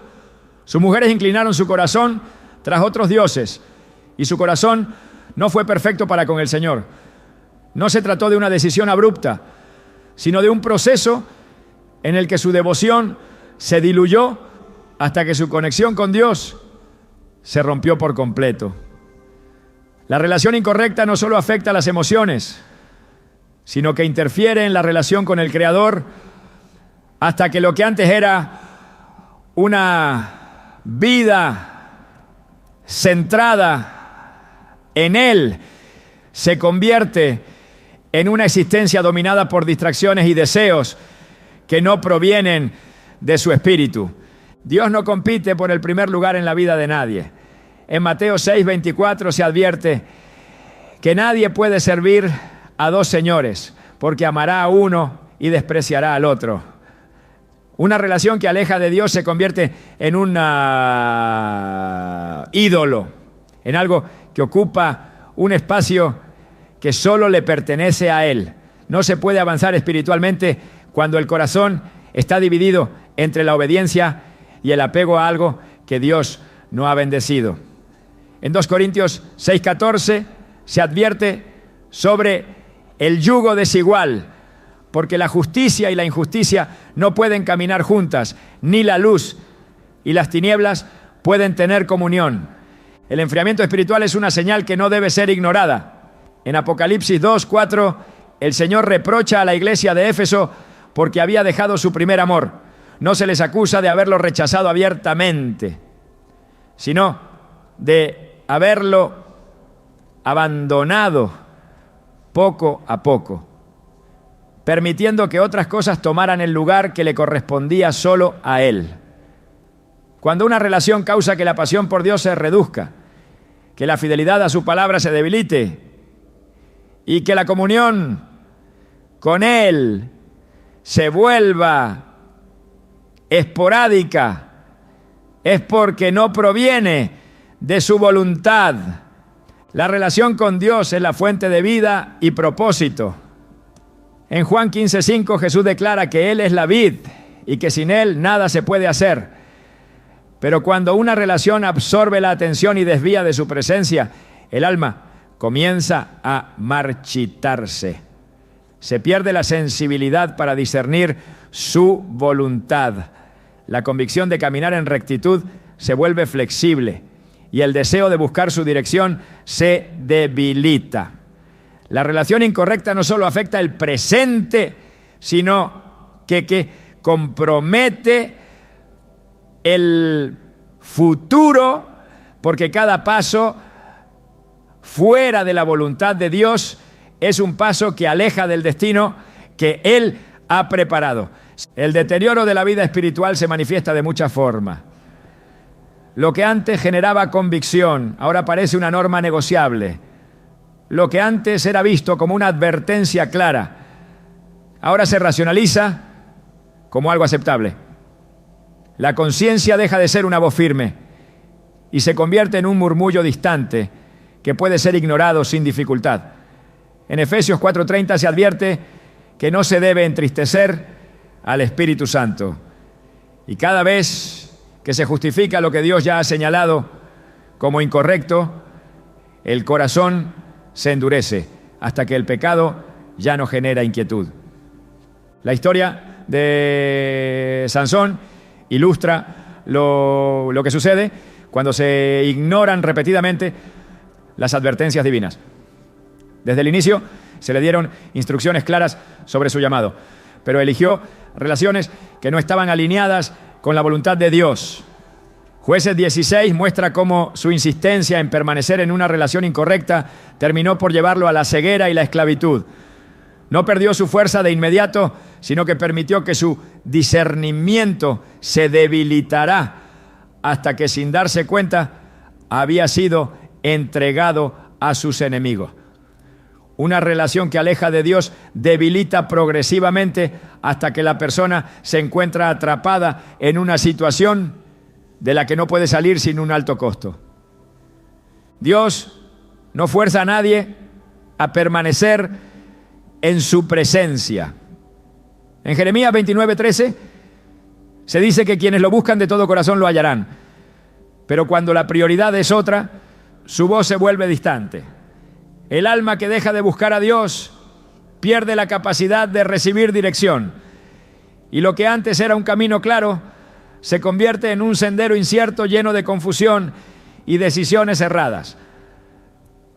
sus mujeres inclinaron su corazón tras otros dioses y su corazón no fue perfecto para con el Señor. No se trató de una decisión abrupta, sino de un proceso en el que su devoción se diluyó hasta que su conexión con Dios se rompió por completo. La relación incorrecta no solo afecta a las emociones, sino que interfiere en la relación con el Creador hasta que lo que antes era una vida centrada en Él se convierte en una existencia dominada por distracciones y deseos que no provienen de su espíritu. Dios no compite por el primer lugar en la vida de nadie. En Mateo 6:24 se advierte que nadie puede servir a dos señores, porque amará a uno y despreciará al otro. Una relación que aleja de Dios se convierte en un ídolo, en algo que ocupa un espacio que solo le pertenece a Él. No se puede avanzar espiritualmente cuando el corazón está dividido entre la obediencia y el apego a algo que Dios no ha bendecido. En 2 Corintios 6:14 se advierte sobre el yugo desigual, porque la justicia y la injusticia no pueden caminar juntas, ni la luz y las tinieblas pueden tener comunión. El enfriamiento espiritual es una señal que no debe ser ignorada. En Apocalipsis 2:4, el Señor reprocha a la iglesia de Éfeso porque había dejado su primer amor. No se les acusa de haberlo rechazado abiertamente, sino de haberlo abandonado poco a poco, permitiendo que otras cosas tomaran el lugar que le correspondía solo a Él. Cuando una relación causa que la pasión por Dios se reduzca, que la fidelidad a su palabra se debilite y que la comunión con Él se vuelva esporádica, es porque no proviene de su voluntad. La relación con Dios es la fuente de vida y propósito. En Juan 15:5 Jesús declara que Él es la vid y que sin Él nada se puede hacer. Pero cuando una relación absorbe la atención y desvía de su presencia, el alma comienza a marchitarse. Se pierde la sensibilidad para discernir su voluntad. La convicción de caminar en rectitud se vuelve flexible y el deseo de buscar su dirección se debilita. La relación incorrecta no solo afecta el presente, sino que compromete el futuro, porque cada paso fuera de la voluntad de Dios es un paso que aleja del destino que Él ha preparado. El deterioro de la vida espiritual se manifiesta de muchas formas. Lo que antes generaba convicción, ahora parece una norma negociable. Lo que antes era visto como una advertencia clara, ahora se racionaliza como algo aceptable. La conciencia deja de ser una voz firme y se convierte en un murmullo distante que puede ser ignorado sin dificultad. En Efesios 4:30 se advierte que no se debe entristecer al Espíritu Santo. Y cada vez que se justifica lo que Dios ya ha señalado como incorrecto, el corazón se endurece hasta que el pecado ya no genera inquietud. La historia de Sansón ilustra lo que sucede cuando se ignoran repetidamente las advertencias divinas. Desde el inicio se le dieron instrucciones claras sobre su llamado, pero eligió relaciones que no estaban alineadas con la voluntad de Dios. Jueces 16 muestra cómo su insistencia en permanecer en una relación incorrecta terminó por llevarlo a la ceguera y la esclavitud. No perdió su fuerza de inmediato, sino que permitió que su discernimiento se debilitara hasta que, sin darse cuenta, había sido entregado a sus enemigos. Una relación que aleja de Dios debilita progresivamente hasta que la persona se encuentra atrapada en una situación de la que no puede salir sin un alto costo. Dios no fuerza a nadie a permanecer en su presencia. En Jeremías 29:13 se dice que quienes lo buscan de todo corazón lo hallarán, pero cuando la prioridad es otra, su voz se vuelve distante. El alma que deja de buscar a Dios pierde la capacidad de recibir dirección, y lo que antes era un camino claro se convierte en un sendero incierto lleno de confusión y decisiones erradas.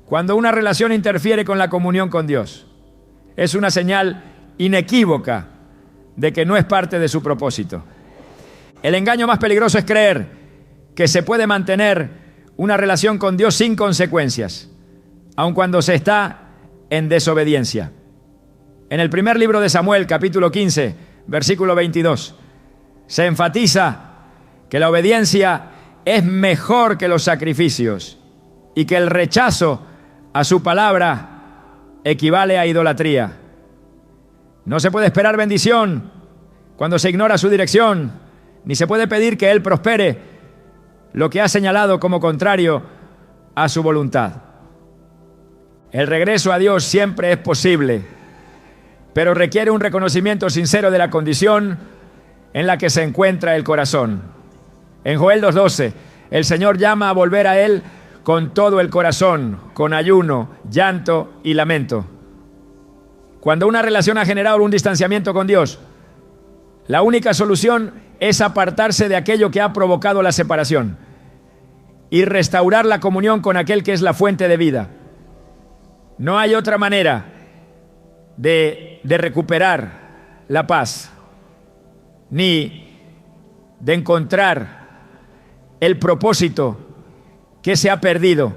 Cuando una relación interfiere con la comunión con Dios, es una señal inequívoca de que no es parte de su propósito. El engaño más peligroso es creer que se puede mantener una relación con Dios sin consecuencias, aun cuando se está en desobediencia. En el primer libro de Samuel, capítulo 15, versículo 22, se enfatiza que la obediencia es mejor que los sacrificios y que el rechazo a su palabra equivale a idolatría. No se puede esperar bendición cuando se ignora su dirección, ni se puede pedir que Él prospere lo que ha señalado como contrario a su voluntad. El regreso a Dios siempre es posible, pero requiere un reconocimiento sincero de la condición en la que se encuentra el corazón. En Joel 2:12, el Señor llama a volver a Él con todo el corazón, con ayuno, llanto y lamento. Cuando una relación ha generado un distanciamiento con Dios, la única solución es apartarse de aquello que ha provocado la separación y restaurar la comunión con aquel que es la fuente de vida. No hay otra manera de recuperar la paz, ni de encontrar el propósito que se ha perdido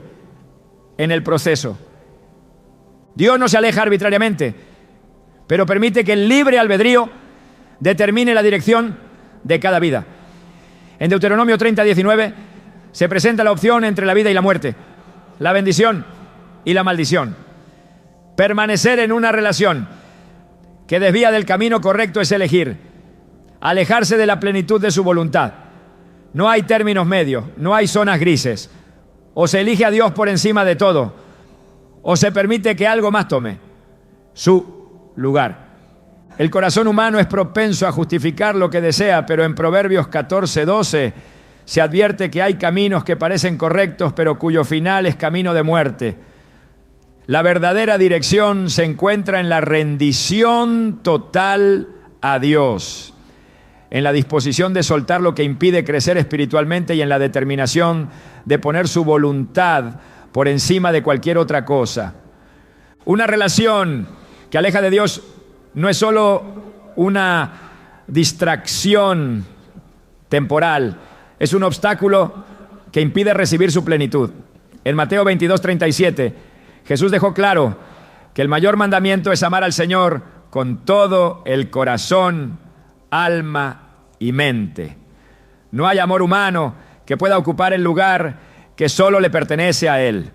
en el proceso. Dios no se aleja arbitrariamente, pero permite que el libre albedrío determine la dirección de cada vida. En Deuteronomio 30:19 se presenta la opción entre la vida y la muerte, la bendición y la maldición. Permanecer en una relación que desvía del camino correcto es elegir alejarse de la plenitud de su voluntad. No hay términos medios, no hay zonas grises. O se elige a Dios por encima de todo, o se permite que algo más tome su lugar. El corazón humano es propenso a justificar lo que desea, pero en Proverbios 14:12 se advierte que hay caminos que parecen correctos, pero cuyo final es camino de muerte. La verdadera dirección se encuentra en la rendición total a Dios, en la disposición de soltar lo que impide crecer espiritualmente y en la determinación de poner su voluntad por encima de cualquier otra cosa. Una relación que aleja de Dios no es solo una distracción temporal, es un obstáculo que impide recibir su plenitud. En Mateo 22:37, Jesús dejó claro que el mayor mandamiento es amar al Señor con todo el corazón, alma y mente. No hay amor humano que pueda ocupar el lugar que solo le pertenece a Él.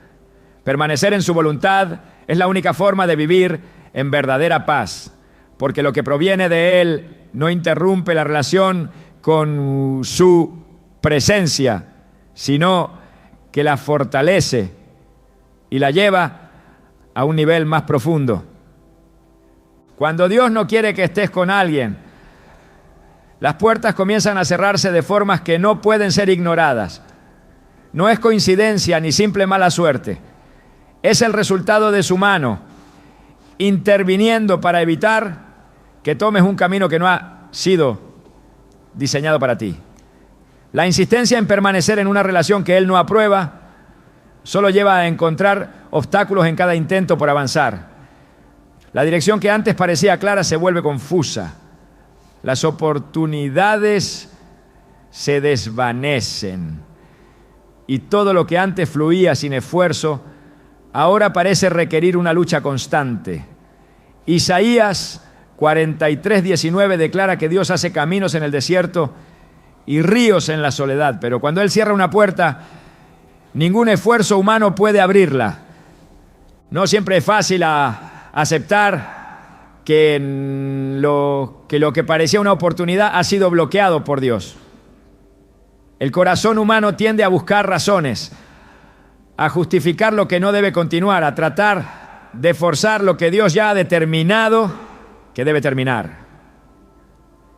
Permanecer en su voluntad es la única forma de vivir en verdadera paz, porque lo que proviene de Él no interrumpe la relación con su presencia, sino que la fortalece y la lleva a un nivel más profundo. Cuando Dios no quiere que estés con alguien, las puertas comienzan a cerrarse de formas que no pueden ser ignoradas. No es coincidencia ni simple mala suerte. Es el resultado de su mano interviniendo para evitar que tomes un camino que no ha sido diseñado para ti. La insistencia en permanecer en una relación que Él no aprueba solo lleva a encontrar obstáculos en cada intento por avanzar. La dirección que antes parecía clara se vuelve confusa. Las oportunidades se desvanecen y todo lo que antes fluía sin esfuerzo ahora parece requerir una lucha constante. Isaías 43:19 declara que Dios hace caminos en el desierto y ríos en la soledad, pero cuando Él cierra una puerta, ningún esfuerzo humano puede abrirla. No siempre es fácil aceptar que lo que parecía una oportunidad ha sido bloqueado por Dios. El corazón humano tiende a buscar razones, a justificar lo que no debe continuar, a tratar de forzar lo que Dios ya ha determinado que debe terminar.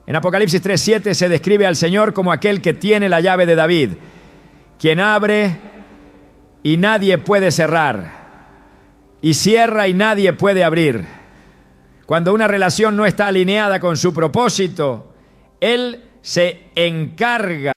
En Apocalipsis 3:7 se describe al Señor como aquel que tiene la llave de David, quien abre y nadie puede cerrar, y cierra y nadie puede abrir. Cuando una relación no está alineada con su propósito, Él se encarga.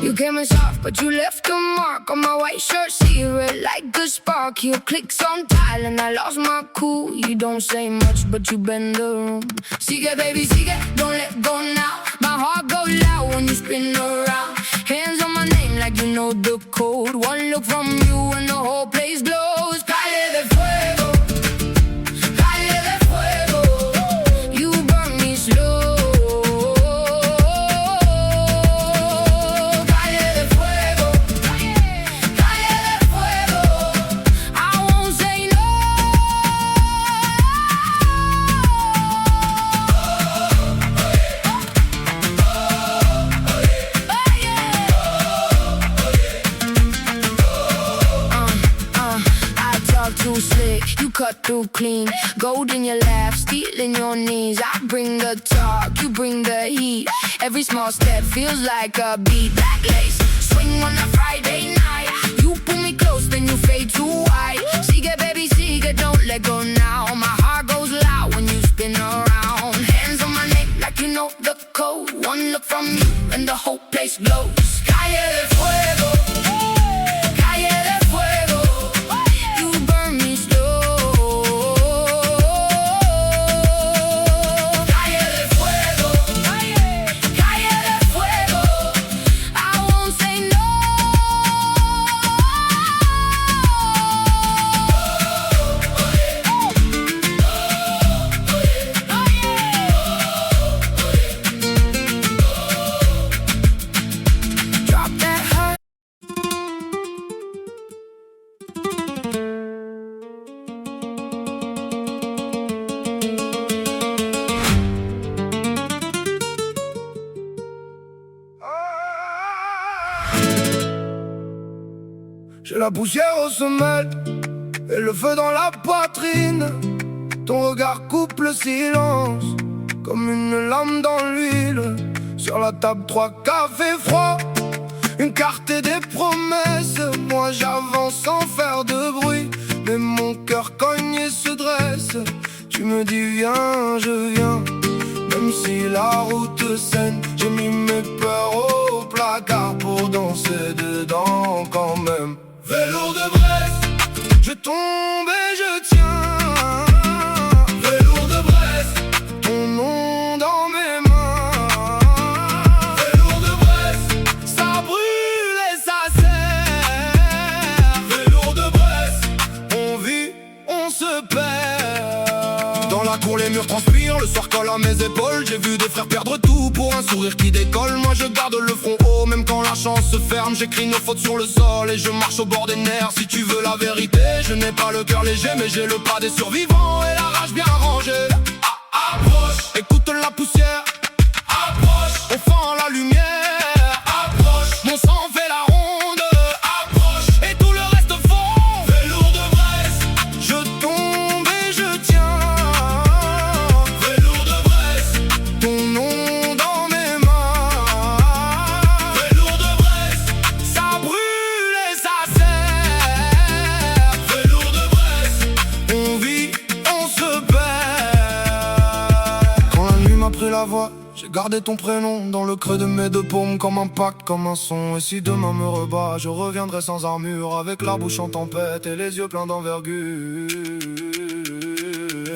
You came in soft, but you left a mark on my white shirt. See it like a spark. Your clicks on dial and I lost my cool. You don't say much, but you bend the room. Sigue, baby, sigue, don't let go now. My heart goes loud when you spin around. Hands on my name like you know the code. One look from you and the whole place glows. Calle de fuego, calle de fuego. You burn me slow. Too slick, you cut through clean. Gold in your laugh, steel in your knees. I bring the talk, you bring the heat. Every small step feels like a beat. Black lace, swing on a Friday night. You pull me close, then you fade to white. Sigue, baby, sigue, don't let go now. My heart goes loud when you spin around. Hands on my neck like you know the code. One look from you and the whole place glows. Calle de fuego. J'ai la poussière aux semelles et le feu dans la poitrine. Ton regard coupe le silence comme une lame dans l'huile. Sur la table, 3 cafés froids, une carte et des promesses. Moi j'avance sans faire de bruit, mais mon cœur cogne et se dresse. Tu me dis viens, je viens, même si la route saine. J'ai mis mes peurs au placard pour danser dedans quand même. Velours de Brest, je tombe et je tiens. Velours de Brest, ton nom dans mes mains. Velours de Brest, ça brûle et ça serre. Velours de Brest, on vit, on se perd. Dans la cour les murs transpirent, le soir colle à mes épaules. J'ai vu des frères perdre tout pour un sourire qui décolle. Moi je garde le front haut, même quand la chance se ferme. J'écris nos fautes sur le sol et je marche au bord des nerfs. Si tu veux la vérité, je n'ai pas le cœur léger, mais j'ai le pas des survivants et la rage bien rangée. Approche, écoute la poussière. Approche, on fend la lumière. Approche, mon sang fait la ronde. Approche, et tout le reste fond. Velours de Brest, je tombe et je tiens. Velours de Brest, ton nom dans mes mains. Velours de Brest, ça brûle et ça serre. Velours de Brest, on vit, on se perd. Quand la nuit m'a pris la voix, j'ai gardé ton prénom dans le creux de mes 2 paumes, comme un pacte, comme un son. Et si demain me rebat, je reviendrai sans armure, avec la bouche en tempête et les yeux pleins d'envergure.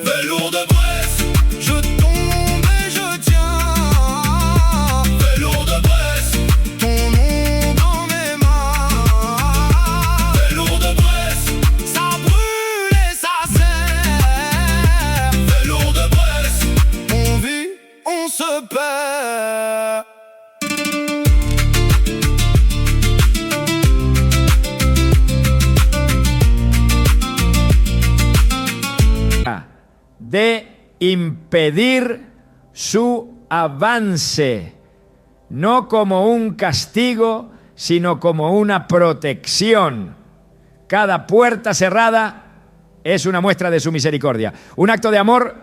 Velours de Brest, je tombe et je tiens. Velours de Brest, ton nom dans mes mains. Velours de Brest, ça brûle et ça serre. Velours de Brest, on vit, on se perd. de impedir su avance, no como un castigo, sino como una protección. Cada puerta cerrada es una muestra de su misericordia, un acto de amor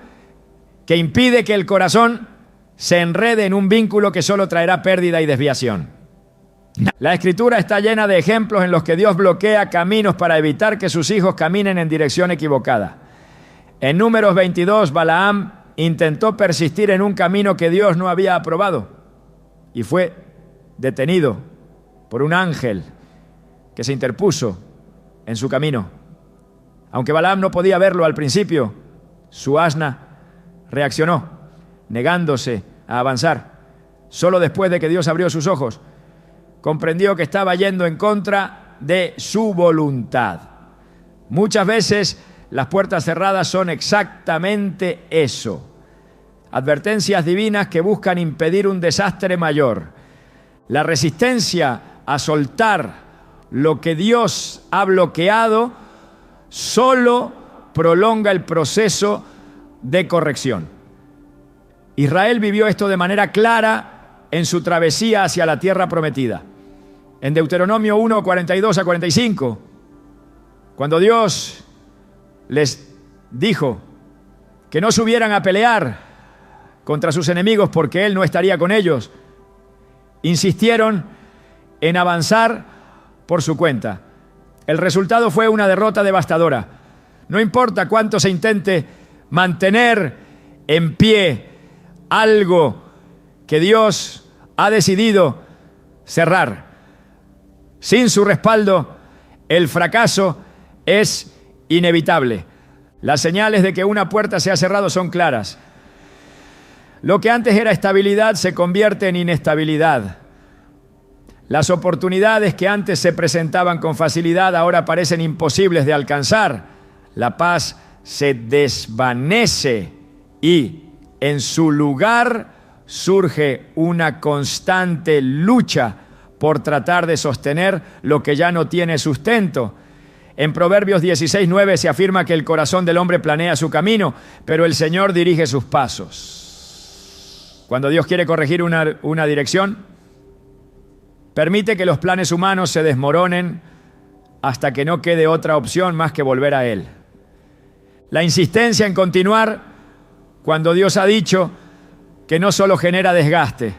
que impide que el corazón se enrede en un vínculo que solo traerá pérdida y desviación. La Escritura está llena de ejemplos en los que Dios bloquea caminos para evitar que sus hijos caminen en dirección equivocada. En Números 22, Balaam intentó persistir en un camino que Dios no había aprobado y fue detenido por un ángel que se interpuso en su camino. Aunque Balaam no podía verlo al principio, su asna reaccionó, negándose a avanzar. Solo después de que Dios abrió sus ojos, comprendió que estaba yendo en contra de su voluntad. Muchas veces las puertas cerradas son exactamente eso. Advertencias divinas que buscan impedir un desastre mayor. La resistencia a soltar lo que Dios ha bloqueado solo prolonga el proceso de corrección. Israel vivió esto de manera clara en su travesía hacia la tierra prometida. En Deuteronomio 1, 42 a 45, cuando Dios les dijo que no subieran a pelear contra sus enemigos porque Él no estaría con ellos, insistieron en avanzar por su cuenta. El resultado fue una derrota devastadora. No importa cuánto se intente mantener en pie algo que Dios ha decidido cerrar. Sin su respaldo, el fracaso es inevitable. Las señales de que una puerta se ha cerrado son claras. Lo que antes era estabilidad se convierte en inestabilidad. Las oportunidades que antes se presentaban con facilidad ahora parecen imposibles de alcanzar. La paz se desvanece y en su lugar surge una constante lucha por tratar de sostener lo que ya no tiene sustento. En Proverbios 16:9 se afirma que el corazón del hombre planea su camino, pero el Señor dirige sus pasos. Cuando Dios quiere corregir una dirección, permite que los planes humanos se desmoronen hasta que no quede otra opción más que volver a Él. La insistencia en continuar cuando Dios ha dicho que no solo genera desgaste.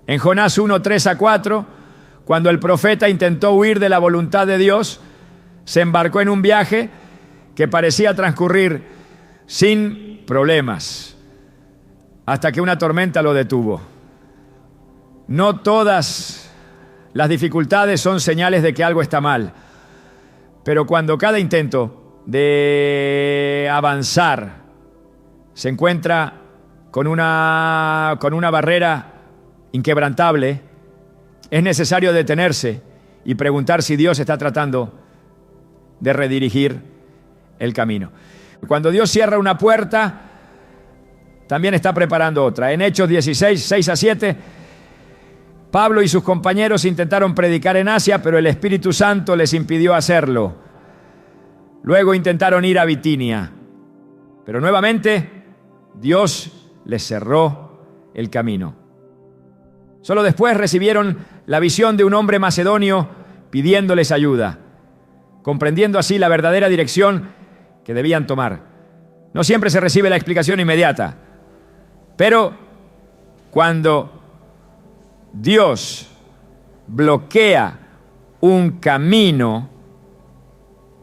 En Jonás 1, 3 a 4, cuando el profeta intentó huir de la voluntad de Dios, se embarcó en un viaje que parecía transcurrir sin problemas, hasta que una tormenta lo detuvo. No todas las dificultades son señales de que algo está mal, pero cuando cada intento de avanzar se encuentra con una barrera inquebrantable, es necesario detenerse y preguntar si Dios está tratando de redirigir el camino. Cuando Dios cierra una puerta, también está preparando otra. En Hechos 16, 6 a 7, Pablo y sus compañeros intentaron predicar en Asia, pero el Espíritu Santo les impidió hacerlo. Luego intentaron ir a Bitinia, pero nuevamente Dios les cerró el camino. Solo después recibieron la visión de un hombre macedonio pidiéndoles ayuda, comprendiendo así la verdadera dirección que debían tomar. No siempre se recibe la explicación inmediata, pero cuando Dios bloquea un camino,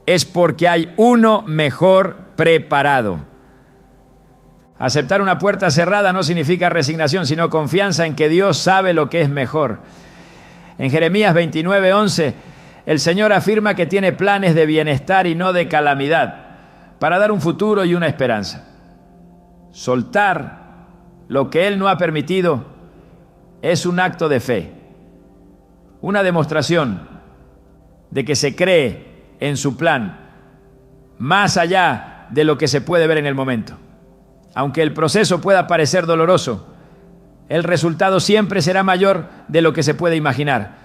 es porque hay uno mejor preparado. Aceptar una puerta cerrada no significa resignación, sino confianza en que Dios sabe lo que es mejor. En Jeremías 29:11, el Señor afirma que tiene planes de bienestar y no de calamidad, para dar un futuro y una esperanza. Soltar lo que Él no ha permitido es un acto de fe, una demostración de que se cree en su plan, más allá de lo que se puede ver en el momento. Aunque el proceso pueda parecer doloroso, el resultado siempre será mayor de lo que se puede imaginar.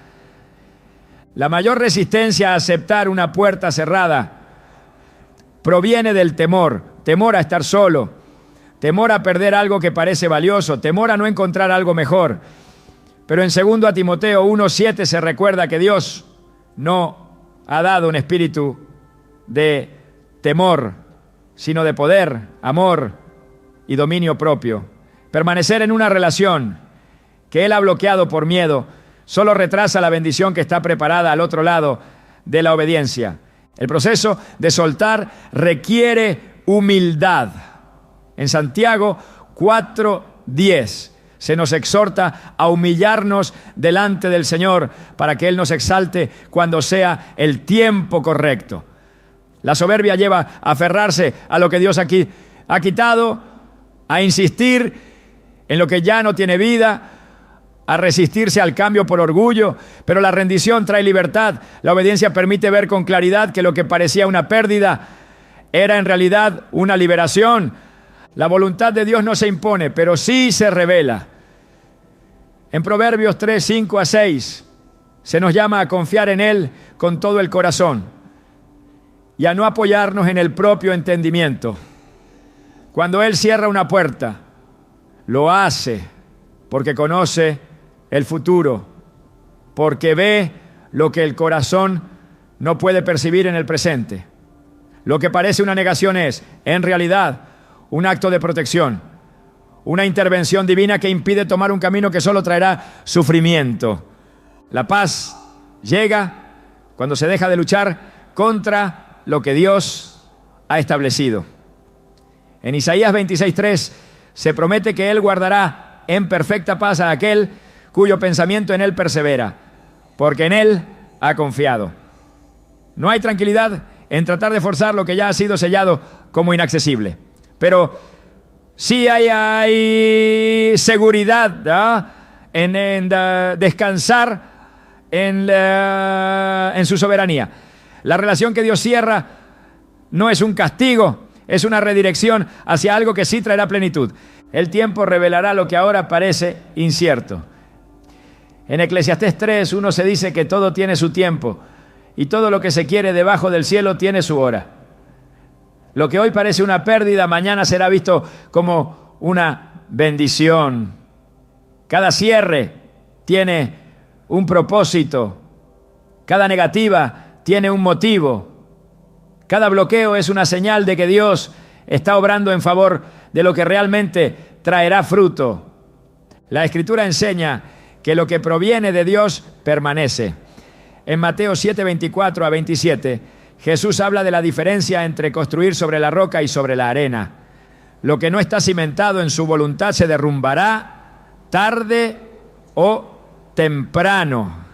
La mayor resistencia a aceptar una puerta cerrada proviene del temor, temor a estar solo, temor a perder algo que parece valioso, temor a no encontrar algo mejor. Pero en 2 Timoteo 1:7 se recuerda que Dios no ha dado un espíritu de temor, sino de poder, amor y dominio propio. Permanecer en una relación que Él ha bloqueado por miedo solo retrasa la bendición que está preparada al otro lado de la obediencia. El proceso de soltar requiere humildad. En Santiago 4:10 se nos exhorta a humillarnos delante del Señor para que Él nos exalte cuando sea el tiempo correcto. La soberbia lleva a aferrarse a lo que Dios aquí ha quitado, a insistir en lo que ya no tiene vida, a resistirse al cambio por orgullo, pero la rendición trae libertad. La obediencia permite ver con claridad que lo que parecía una pérdida era en realidad una liberación. La voluntad de Dios no se impone, pero sí se revela. En Proverbios 3:5-6 se nos llama a confiar en Él con todo el corazón y a no apoyarnos en el propio entendimiento. Cuando Él cierra una puerta, lo hace porque conoce el futuro, porque ve lo que el corazón no puede percibir en el presente. Lo que parece una negación es, en realidad, un acto de protección, una intervención divina que impide tomar un camino que solo traerá sufrimiento. La paz llega cuando se deja de luchar contra lo que Dios ha establecido. En Isaías 26:3 se promete que Él guardará en perfecta paz a aquel cuyo pensamiento en Él persevera, porque en Él ha confiado. No hay tranquilidad en tratar de forzar lo que ya ha sido sellado como inaccesible, pero sí hay seguridad en descansar en su soberanía. La relación que Dios cierra no es un castigo, es una redirección hacia algo que sí traerá plenitud. El tiempo revelará lo que ahora parece incierto. En Eclesiastés 3:1 se dice que todo tiene su tiempo y todo lo que se quiere debajo del cielo tiene su hora. Lo que hoy parece una pérdida, mañana será visto como una bendición. Cada cierre tiene un propósito. Cada negativa tiene un motivo. Cada bloqueo es una señal de que Dios está obrando en favor de lo que realmente traerá fruto. La Escritura enseña que lo que proviene de Dios permanece. En Mateo 7:24-27, Jesús habla de la diferencia entre construir sobre la roca y sobre la arena. Lo que no está cimentado en su voluntad se derrumbará tarde o temprano.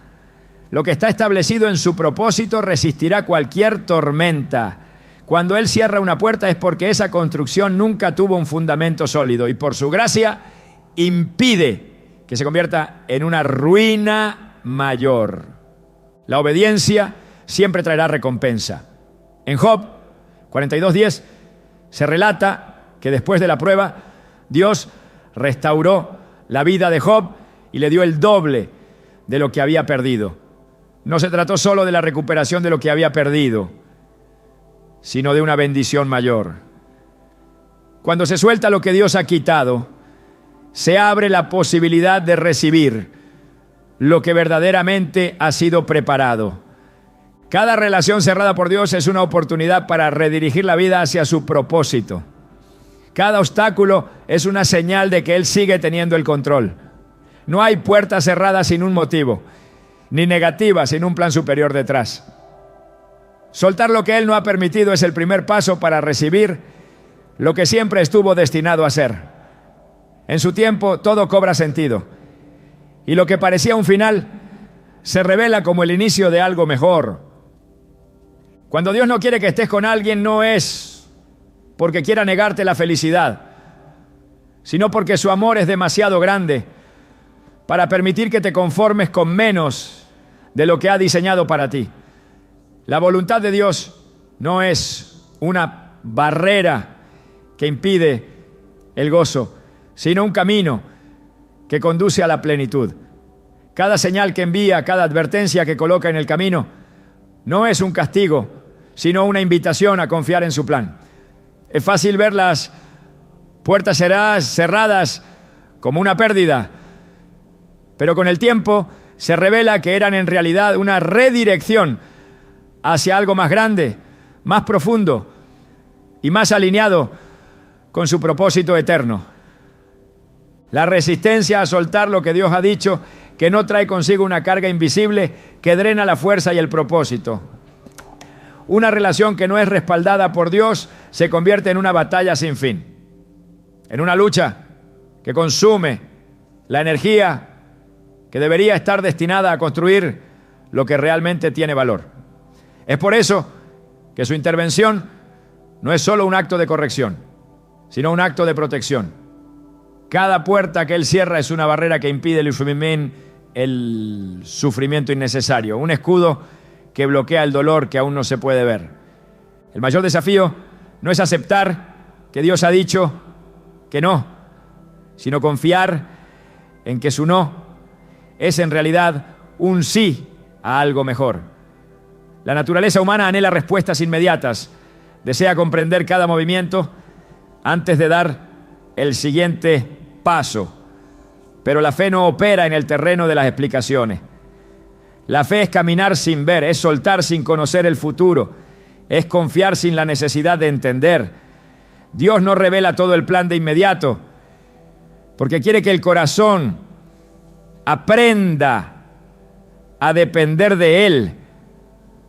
Lo que está establecido en su propósito resistirá cualquier tormenta. Cuando Él cierra una puerta es porque esa construcción nunca tuvo un fundamento sólido y por su gracia impide que se convierta en una ruina mayor. La obediencia siempre traerá recompensa. En Job 42:10 se relata que después de la prueba, Dios restauró la vida de Job y le dio el doble de lo que había perdido. No se trató solo de la recuperación de lo que había perdido, sino de una bendición mayor. Cuando se suelta lo que Dios ha quitado, se abre la posibilidad de recibir lo que verdaderamente ha sido preparado. Cada relación cerrada por Dios es una oportunidad para redirigir la vida hacia su propósito. Cada obstáculo es una señal de que Él sigue teniendo el control. No hay puerta cerrada sin un motivo, ni negativa sin un plan superior detrás. Soltar lo que Él no ha permitido es el primer paso para recibir lo que siempre estuvo destinado a ser. En su tiempo todo cobra sentido y lo que parecía un final se revela como el inicio de algo mejor. Cuando Dios no quiere que estés con alguien no es porque quiera negarte la felicidad, sino porque su amor es demasiado grande para permitir que te conformes con menos de lo que ha diseñado para ti. La voluntad de Dios no es una barrera que impide el gozo, sino un camino que conduce a la plenitud. Cada señal que envía, cada advertencia que coloca en el camino, no es un castigo, sino una invitación a confiar en su plan. Es fácil ver las puertas cerradas como una pérdida, pero con el tiempo se revela que eran en realidad una redirección hacia algo más grande, más profundo y más alineado con su propósito eterno. La resistencia a soltar lo que Dios ha dicho, que no trae consigo una carga invisible que drena la fuerza y el propósito. Una relación que no es respaldada por Dios se convierte en una batalla sin fin, en una lucha que consume la energía que debería estar destinada a construir lo que realmente tiene valor. Es por eso que su intervención no es solo un acto de corrección, sino un acto de protección. Cada puerta que Él cierra es una barrera que impide el sufrimiento innecesario, un escudo que bloquea el dolor que aún no se puede ver. El mayor desafío no es aceptar que Dios ha dicho que no, sino confiar en que su no es en realidad un sí a algo mejor. La naturaleza humana anhela respuestas inmediatas, desea comprender cada movimiento antes de dar el siguiente paso. Pero la fe no opera en el terreno de las explicaciones. La fe es caminar sin ver, es soltar sin conocer el futuro, es confiar sin la necesidad de entender. Dios no revela todo el plan de inmediato, porque quiere que el corazón aprenda a depender de Él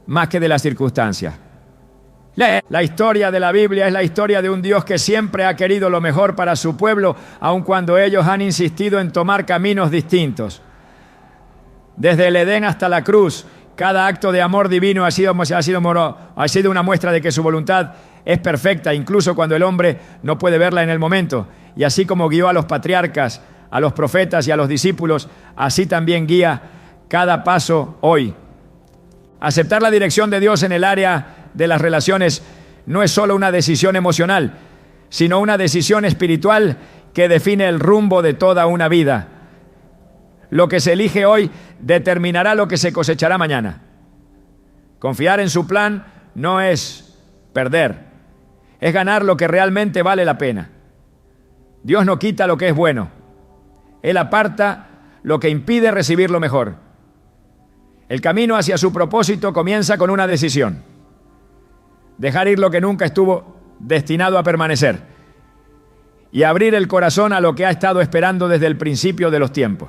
más que de las circunstancias. La historia de la Biblia es la historia de un Dios que siempre ha querido lo mejor para su pueblo, aun cuando ellos han insistido en tomar caminos distintos. Desde el Edén hasta la cruz, cada acto de amor divino ha sido una muestra de que su voluntad es perfecta, incluso cuando el hombre no puede verla en el momento. Y así como guió a los patriarcas, a los profetas y a los discípulos, así también guía cada paso hoy. Aceptar la dirección de Dios en el área de las relaciones no es solo una decisión emocional, sino una decisión espiritual que define el rumbo de toda una vida. Lo que se elige hoy determinará lo que se cosechará mañana. Confiar en su plan no es perder, es ganar lo que realmente vale la pena. Dios no quita lo que es bueno, Él aparta lo que impide recibir lo mejor. El camino hacia su propósito comienza con una decisión: dejar ir lo que nunca estuvo destinado a permanecer y abrir el corazón a lo que ha estado esperando desde el principio de los tiempos.